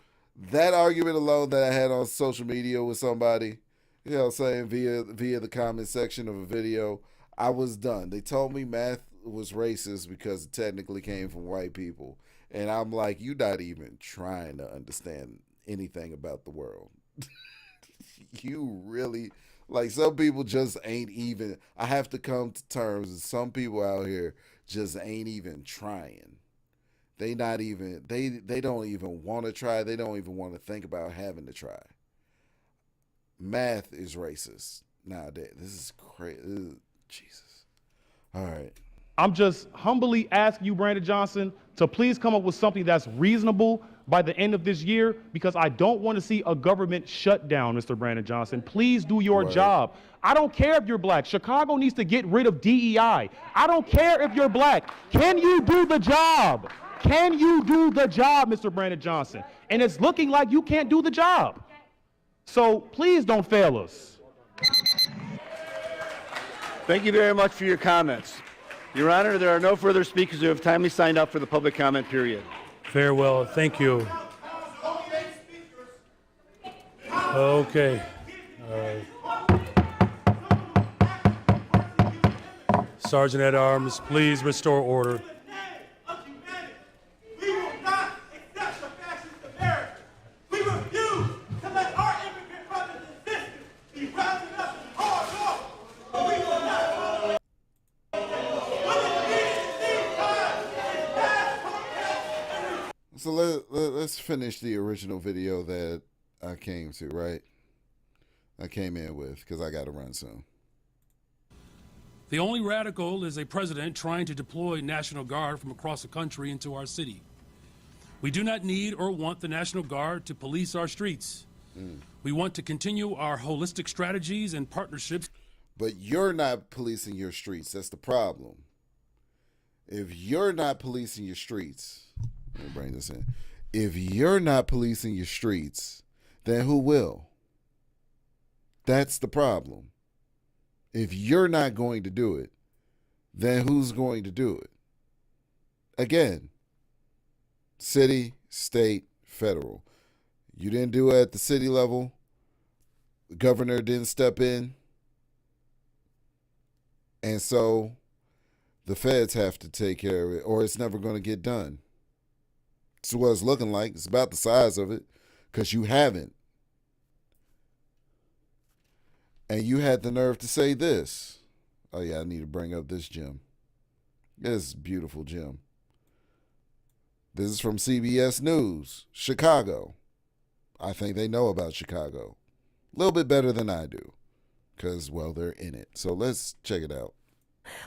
that I had on social media with somebody, you know what I'm saying, via the comment section of a video, I was done. They told me math was racist because it technically came from white people. And I'm like, you're not even trying to understand anything about the world. You really, like, some people just ain't even, I have to come to terms with some people out here just ain't even trying. They don't even want to try. They don't even want to think about having to try. Math is racist nowadays. This is crazy. Jesus. All right. I'm just humbly asking you, Brandon Johnson, to please come up with something that's reasonable by the end of this year, because I don't want to see a government shutdown, Mr. Brandon Johnson. Please do your job. I don't care if you're black. Chicago needs to get rid of DEI. I don't care if you're black. Can you do the job? Can you do the job, Mr. Brandon Johnson? And it's looking like you can't do the job. So please don't fail us. Thank you very much for your comments. Your Honor, there are no further speakers who have timely signed up for the public comment period. Farewell. Thank you. Okay. Sergeant at Arms, please restore order. So let's finish the original video that I came to, right? I came in with, because I got to run soon. The only radical is a president trying to deploy National Guard from across the country into our city. We do not need or want the National Guard to police our streets. We want to continue our holistic strategies and partnerships. But you're not policing your streets. That's the problem. If you're not policing your streets, let me bring this in. If you're not policing your streets, then who will? That's the problem. If you're not going to do it, then who's going to do it? Again, city, state, federal. You didn't do it at the city level. The governor didn't step in. And so The feds have to take care of it, or it's never going to get done. It's what it's looking like. It's about the size of it, because you haven't. And you had the nerve to say this. Oh, yeah, I need to bring up this gem. This beautiful gem. This is from CBS News, Chicago. I think they know about Chicago. A little bit better than I do, because, well, they're in it. So let's check it out.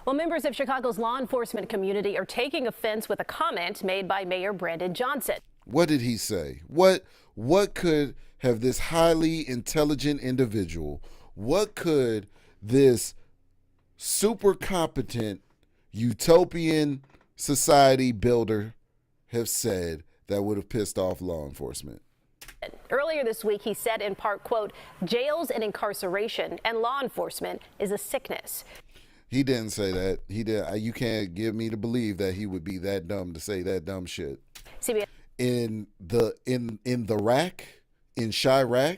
Well, members of Chicago's law enforcement community are taking offense with a comment made by Mayor Brandon Johnson. What did he say? What could have this highly intelligent individual, what could this super competent utopian society builder have said that would have pissed off law enforcement? Earlier this week, he said in part, quote, jails and incarceration and law enforcement is a sickness. He didn't say that. He did. You can't give me to believe that he would be that dumb to say that dumb shit. CBS. In the rack, in Chirac,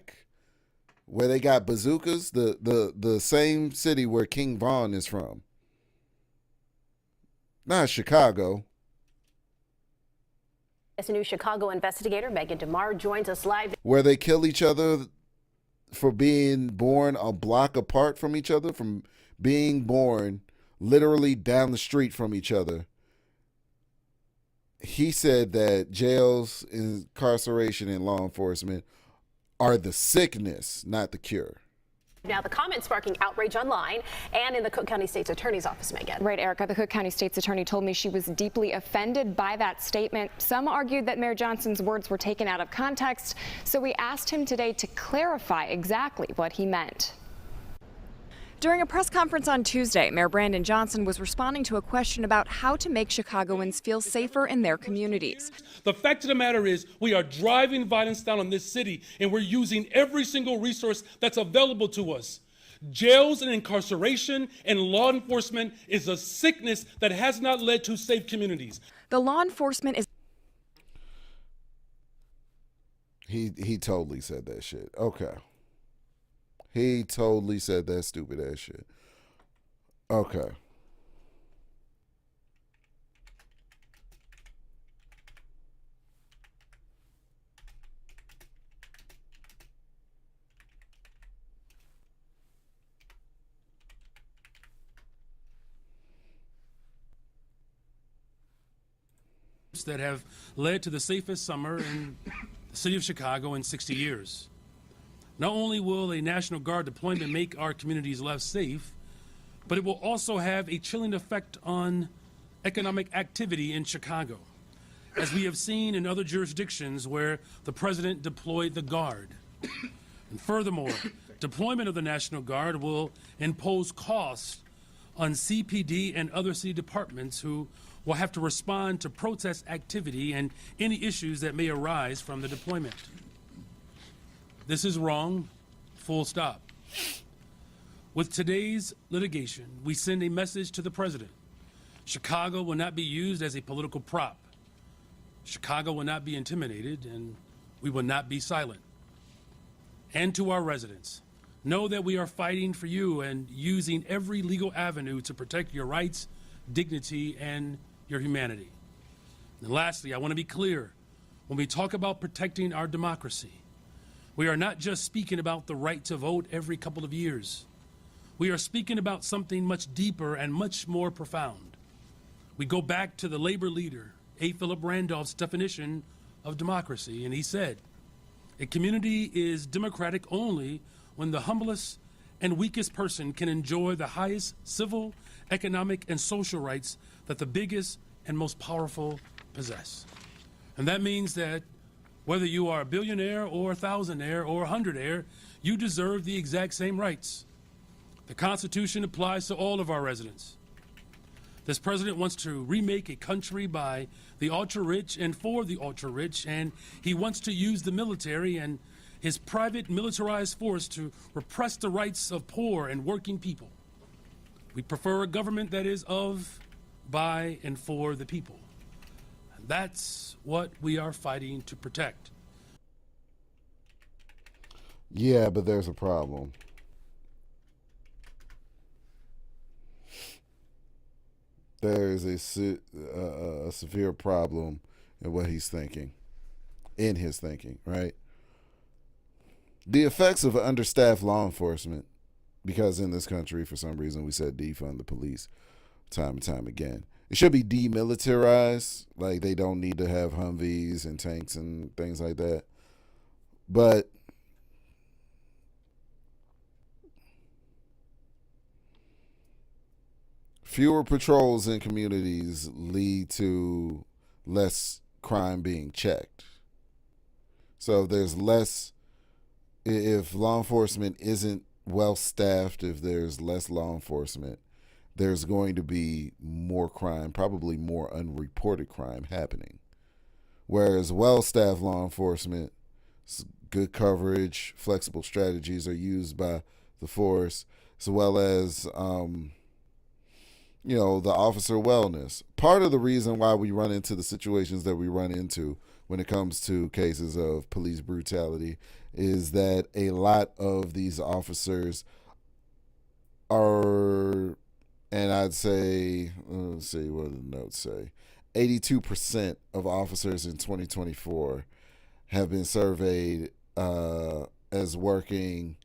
where they got bazookas, the same city where King Von is from. Not Chicago. As a new Chicago investigator, Megan DeMar joins us live. Where they kill each other for being born a block apart from each other, from being born literally down the street from each other. He said that jails, incarceration, and law enforcement are the sickness, not the cure. Now, the comment sparking outrage online and in the Cook County State's Attorney's Office, Megan. Right, Erica. The Cook County State's Attorney told me she was deeply offended by that statement. Some argued that Mayor Johnson's words were taken out of context, so we asked him today to clarify exactly what he meant. During a press conference on Tuesday, Mayor Brandon Johnson was responding to a question about how to make Chicagoans feel safer in their communities. The fact of the matter is we are driving violence down on this city, and we're using every single resource that's available to us. Jails and incarceration and law enforcement is a sickness that has not led to safe communities. The law enforcement is... He totally said that shit. Okay. He totally said that stupid ass shit. Okay. That have led to the safest summer in the city of Chicago in 60 years. Not only will a National Guard deployment make our communities less safe, but it will also have a chilling effect on economic activity in Chicago, as we have seen in other jurisdictions where the president deployed the Guard. And furthermore, deployment of the National Guard will impose costs on CPD and other city departments who will have to respond to protest activity and any issues that may arise from the deployment. This is wrong, full stop. With today's litigation, we send a message to the president. Chicago will not be used as a political prop. Chicago will not be intimidated, and we will not be silent. And to our residents, know that we are fighting for you and using every legal avenue to protect your rights, dignity, and your humanity. And lastly, I want to be clear. When we talk about protecting our democracy, we are not just speaking about the right to vote every couple of years. We are speaking about something much deeper and much more profound. We go back to the labor leader, A. Philip Randolph's definition of democracy, and he said, a community is democratic only when the humblest and weakest person can enjoy the highest civil, economic, and social rights that the biggest and most powerful possess. And that means that whether you are a billionaire or a thousandaire or a hundredaire, you deserve the exact same rights. The Constitution applies to all of our residents. This president wants to remake a country by the ultra-rich and for the ultra-rich, and he wants to use the military and his private militarized force to repress the rights of poor and working people. We prefer a government that is of, by, and for the people. That's what we are fighting to protect. Yeah, but there's a problem. there is a severe problem in what he's thinking, in his thinking, right? The effects of understaffed law enforcement, because in this country, for some reason, we said defund the police time and time again. It should be demilitarized, like they don't need to have Humvees and tanks and things like that. But fewer patrols in communities lead to less crime being checked. So if there's less, if law enforcement isn't well staffed, if there's less law enforcement, there's going to be more crime, probably more unreported crime happening. Whereas well-staffed law enforcement, good coverage, flexible strategies are used by the force, as well as, the officer wellness. Part of the reason why we run into the situations that we run into when it comes to cases of police brutality is that a lot of these officers are, and I'd say, let's see, what do the notes say? 82% of officers in 2024 have been surveyed as working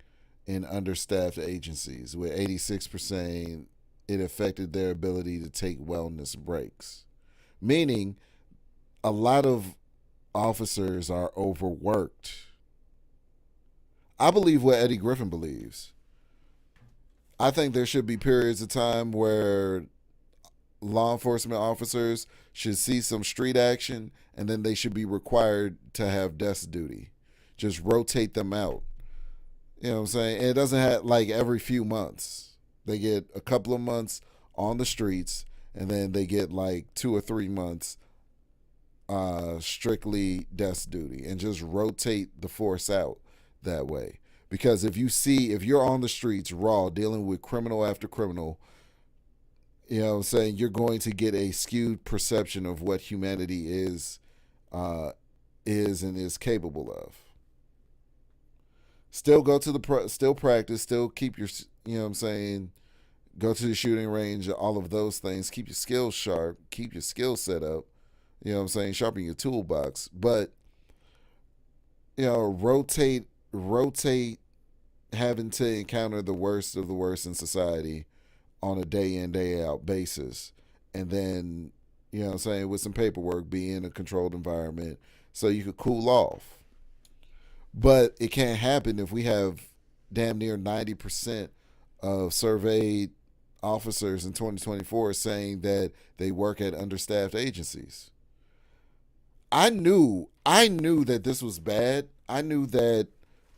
in understaffed agencies, with 86% it affected their ability to take wellness breaks. Meaning, a lot of officers are overworked. I believe what Eddie Griffin believes. I think there should be periods of time where law enforcement officers should see some street action and then they should be required to have desk duty. Just rotate them out. You know what I'm saying? And it doesn't have, like, every few months. They get a couple of months on the streets and then they get like 2 or 3 months strictly desk duty, and just rotate the force out that way. Because if you're on the streets raw dealing with criminal after criminal, you know what I'm saying, you're going to get a skewed perception of what humanity is and is capable of. Still go to still practice, still keep your, you know what I'm saying, go to the shooting range, all of those things. Keep your skills sharp, keep your skills set up, you know what I'm saying, sharpen your toolbox. But, rotate having to encounter the worst of the worst in society on a day in, day out basis. And then, you know what I'm saying, with some paperwork, be in a controlled environment so you could cool off. But it can't happen if we have damn near 90% of surveyed officers in 2024 saying that they work at understaffed agencies. I knew that this was bad. I knew that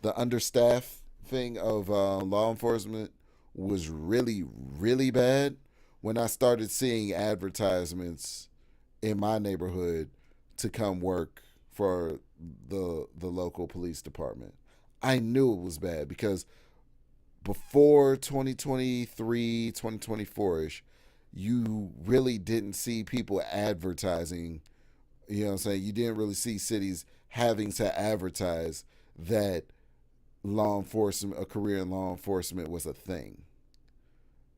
the understaffed thing of law enforcement was really, really bad when I started seeing advertisements in my neighborhood to come work for the local police department. I knew it was bad because before 2023, 2024-ish, you really didn't see people advertising, you know what I'm saying? You didn't really see cities having to advertise that law enforcement, a career in law enforcement was a thing.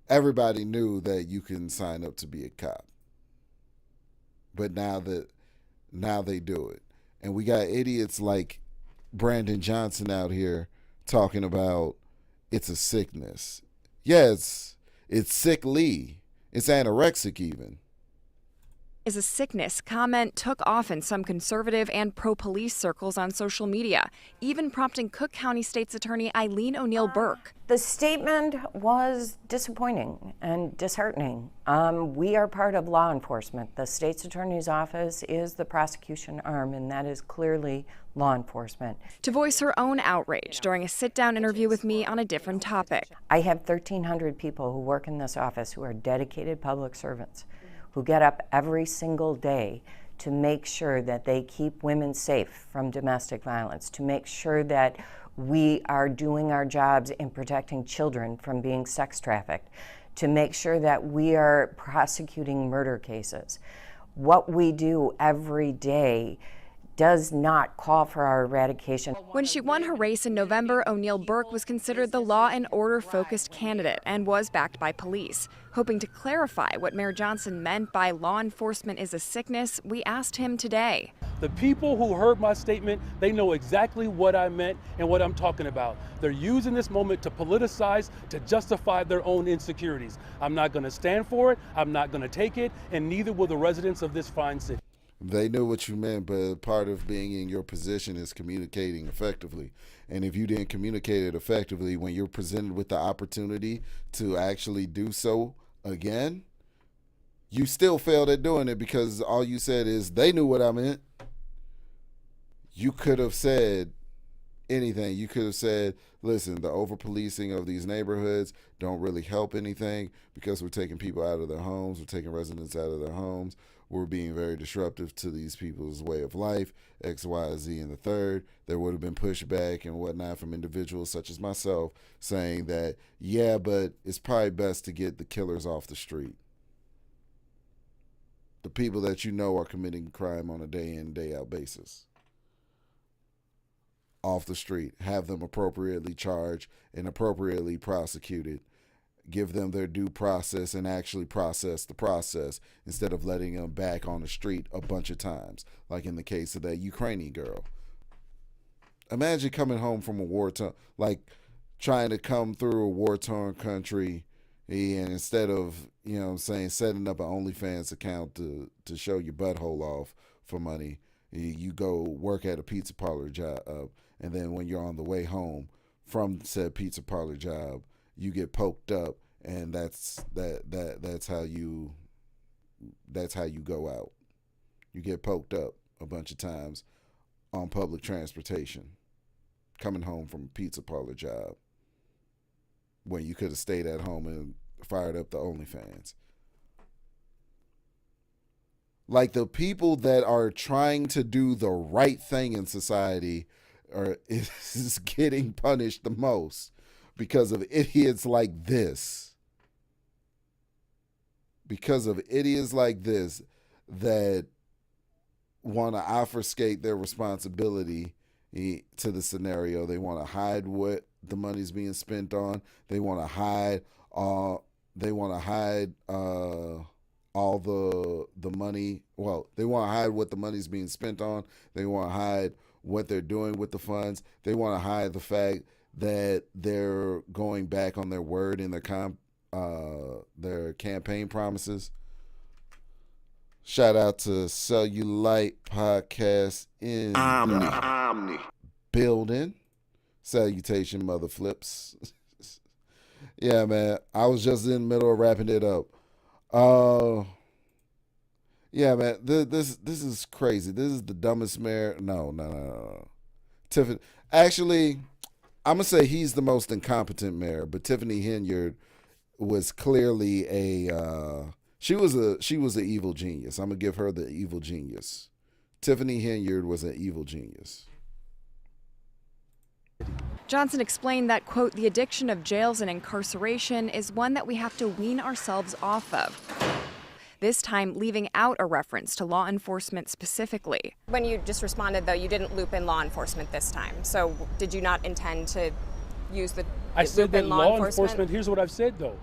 Everybody knew that you can sign up to be a cop. But now they do it. And we got idiots like Brandon Johnson out here talking about it's a sickness. Yes, it's sickly. It's anorexic even. Is a sickness comment took off in some conservative and pro-police circles on social media, even prompting Cook County State's Attorney Eileen O'Neill Burke. The statement was disappointing and disheartening. We are part of law enforcement. The state's attorney's office is the prosecution arm, and that is clearly law enforcement. To voice her own outrage during a sit-down interview with me on a different topic. I have 1,300 people who work in this office who are dedicated public servants, who get up every single day to make sure that they keep women safe from domestic violence, to make sure that we are doing our jobs in protecting children from being sex trafficked, to make sure that we are prosecuting murder cases. What we do every day does not call for our eradication. When she won her race in November, O'Neill Burke was considered the law and order-focused candidate and was backed by police. Hoping to clarify what Mayor Johnson meant by law enforcement is a sickness, we asked him today. The people who heard my statement, they know exactly what I meant and what I'm talking about. They're using this moment to politicize, to justify their own insecurities. I'm not going to stand for it, I'm not going to take it, and neither will the residents of this fine city. They knew what you meant, but part of being in your position is communicating effectively. And if you didn't communicate it effectively when you're presented with the opportunity to actually do so again, you still failed at doing it because all you said is, they knew what I meant. You could have said anything. You could have said, listen, the over-policing of these neighborhoods don't really help anything because we're taking people out of their homes. We're taking residents out of their homes. We're being very disruptive to these people's way of life, X, Y, Z, and the third. There would have been pushback and whatnot from individuals such as myself saying that, yeah, but it's probably best to get the killers off the street. The people that you know are committing crime on a day in, day out basis. Off the street. Have them appropriately charged and appropriately prosecuted. Give them their due process and actually process the process instead of letting them back on the street a bunch of times, like in the case of that Ukrainian girl. Imagine coming home from a war-torn, like trying to come through a war-torn country, and instead of, you know what I'm saying, setting up an OnlyFans account to show your butthole off for money, you go work at a pizza parlor job, and then when you're on the way home from said pizza parlor job, you get poked up, and that's how you go out. You get poked up a bunch of times on public transportation, coming home from a pizza parlor job when you could have stayed at home and fired up the OnlyFans. Like, the people that are trying to do the right thing in society is getting punished the most because of idiots like this. Because of idiots like this that want to obfuscate their responsibility to the scenario. They want to hide what the money's being spent on. They want to hide all the money. Well, they want to hide what the money's being spent on. They want to hide what they're doing with the funds. They want to hide the fact that they're going back on their word in their campaign promises. Shout out to Cellulite Podcast in Omni building. Salutation, mother flips. Yeah, man. I was just in the middle of wrapping it up. Yeah, man. This is crazy. This is the dumbest mayor. No. Tiffany. Actually, I'm gonna say he's the most incompetent mayor, but Tiffany Henyard was clearly she was an evil genius. I'm gonna give her the evil genius. Tiffany Henyard was an evil genius. Johnson explained that, quote, the addiction of jails and incarceration is one that we have to wean ourselves off of. This time leaving out a reference to law enforcement specifically. When you just responded, though, you didn't loop in law enforcement this time. So did you not intend to use the I said that law enforcement? Here's what I've said, though.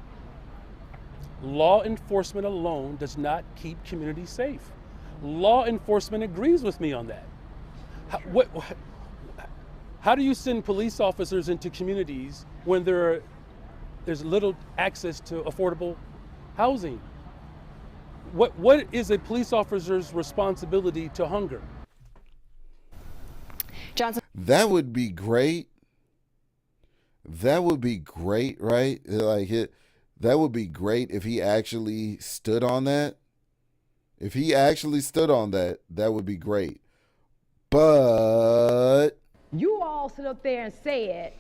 Law enforcement alone does not keep communities safe. Law enforcement agrees with me on that. How do you send police officers into communities when there's little access to affordable housing? What is a police officer's responsibility to hunger? Johnson. That would be great. That would be great, right? That would be great if he actually stood on that. If he actually stood on that, that would be great. But you all sit up there and said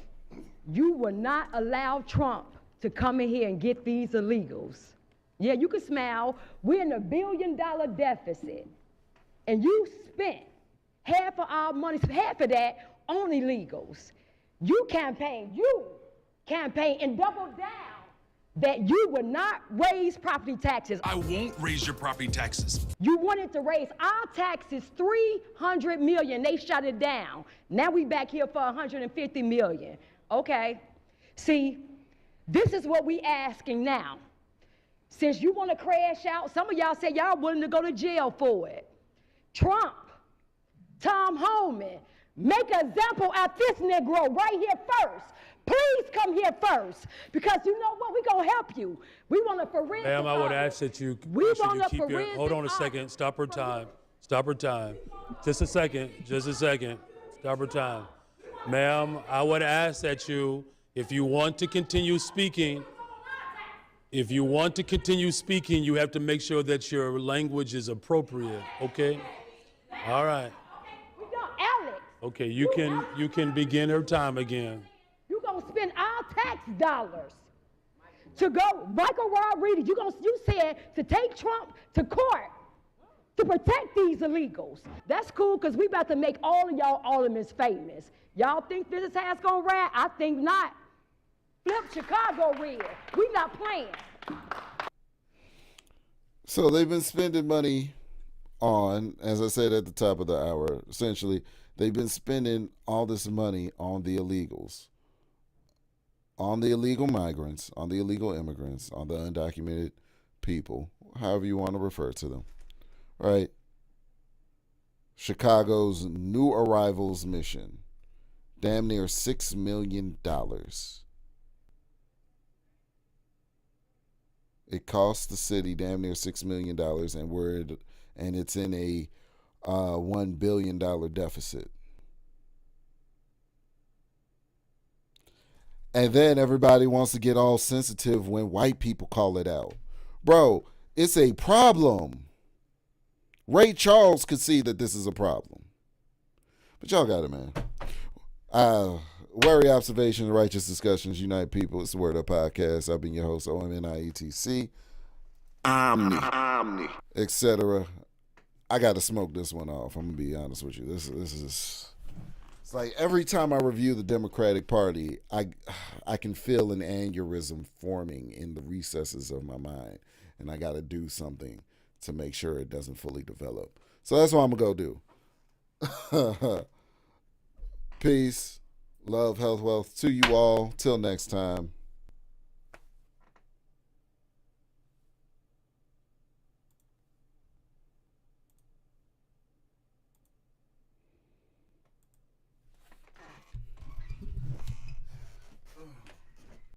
you will not allow Trump to come in here and get these illegals. Yeah, you can smile. We're in $1 billion deficit. And you spent half of our money, half of that on illegals. You campaign and double down that you would not raise property taxes. I won't raise your property taxes. You wanted to raise our taxes $300 million. They shut it down. Now we back here for $150 million. Okay. See, this is what we asking now. Since you want to crash out, some of y'all say y'all willing to go to jail for it. Trump, Tom Homan, make an example out this Negro right here first. Please come here first, because you know what? We're going to help you. We want a forensic Ma'am, I would audit. ask that you keep your, hold on a second, stop her time. Stop her time. Just a second, stop her time. Ma'am, I would ask that you, if you want to continue speaking, you have to make sure that your language is appropriate, okay? All right. Alex. Okay, you can begin her time again. You're going to spend our tax dollars to go, Michael Rodriguez, you said to take Trump to court to protect these illegals. That's cool, because we about to make all of y'all aldermen famous. Y'all think this is how it's going to ride? I think not. Flip Chicago red. We not playing. So they've been spending money on, as I said at the top of the hour, essentially, they've been spending all this money on the illegals, on the illegal migrants, on the illegal immigrants, on the undocumented people, however you want to refer to them, right? Chicago's new arrivals mission, damn near $6 million. It costs the city damn near $6 million, and it's in a $1 billion deficit. And then everybody wants to get all sensitive when white people call it out. Bro, it's a problem. Ray Charles could see that this is a problem. But y'all got it, man. Wary observations, righteous discussions, unite people. It's the Word Up Podcast. I've been your host, OMNIETC, Omni, etc. I got to smoke this one off. I'm going to be honest with you. This is... It's like every time I review the Democratic Party, I can feel an aneurysm forming in the recesses of my mind, and I got to do something to make sure it doesn't fully develop. So that's what I'm going to go do. Peace, love, health, wealth to you all. Till next time.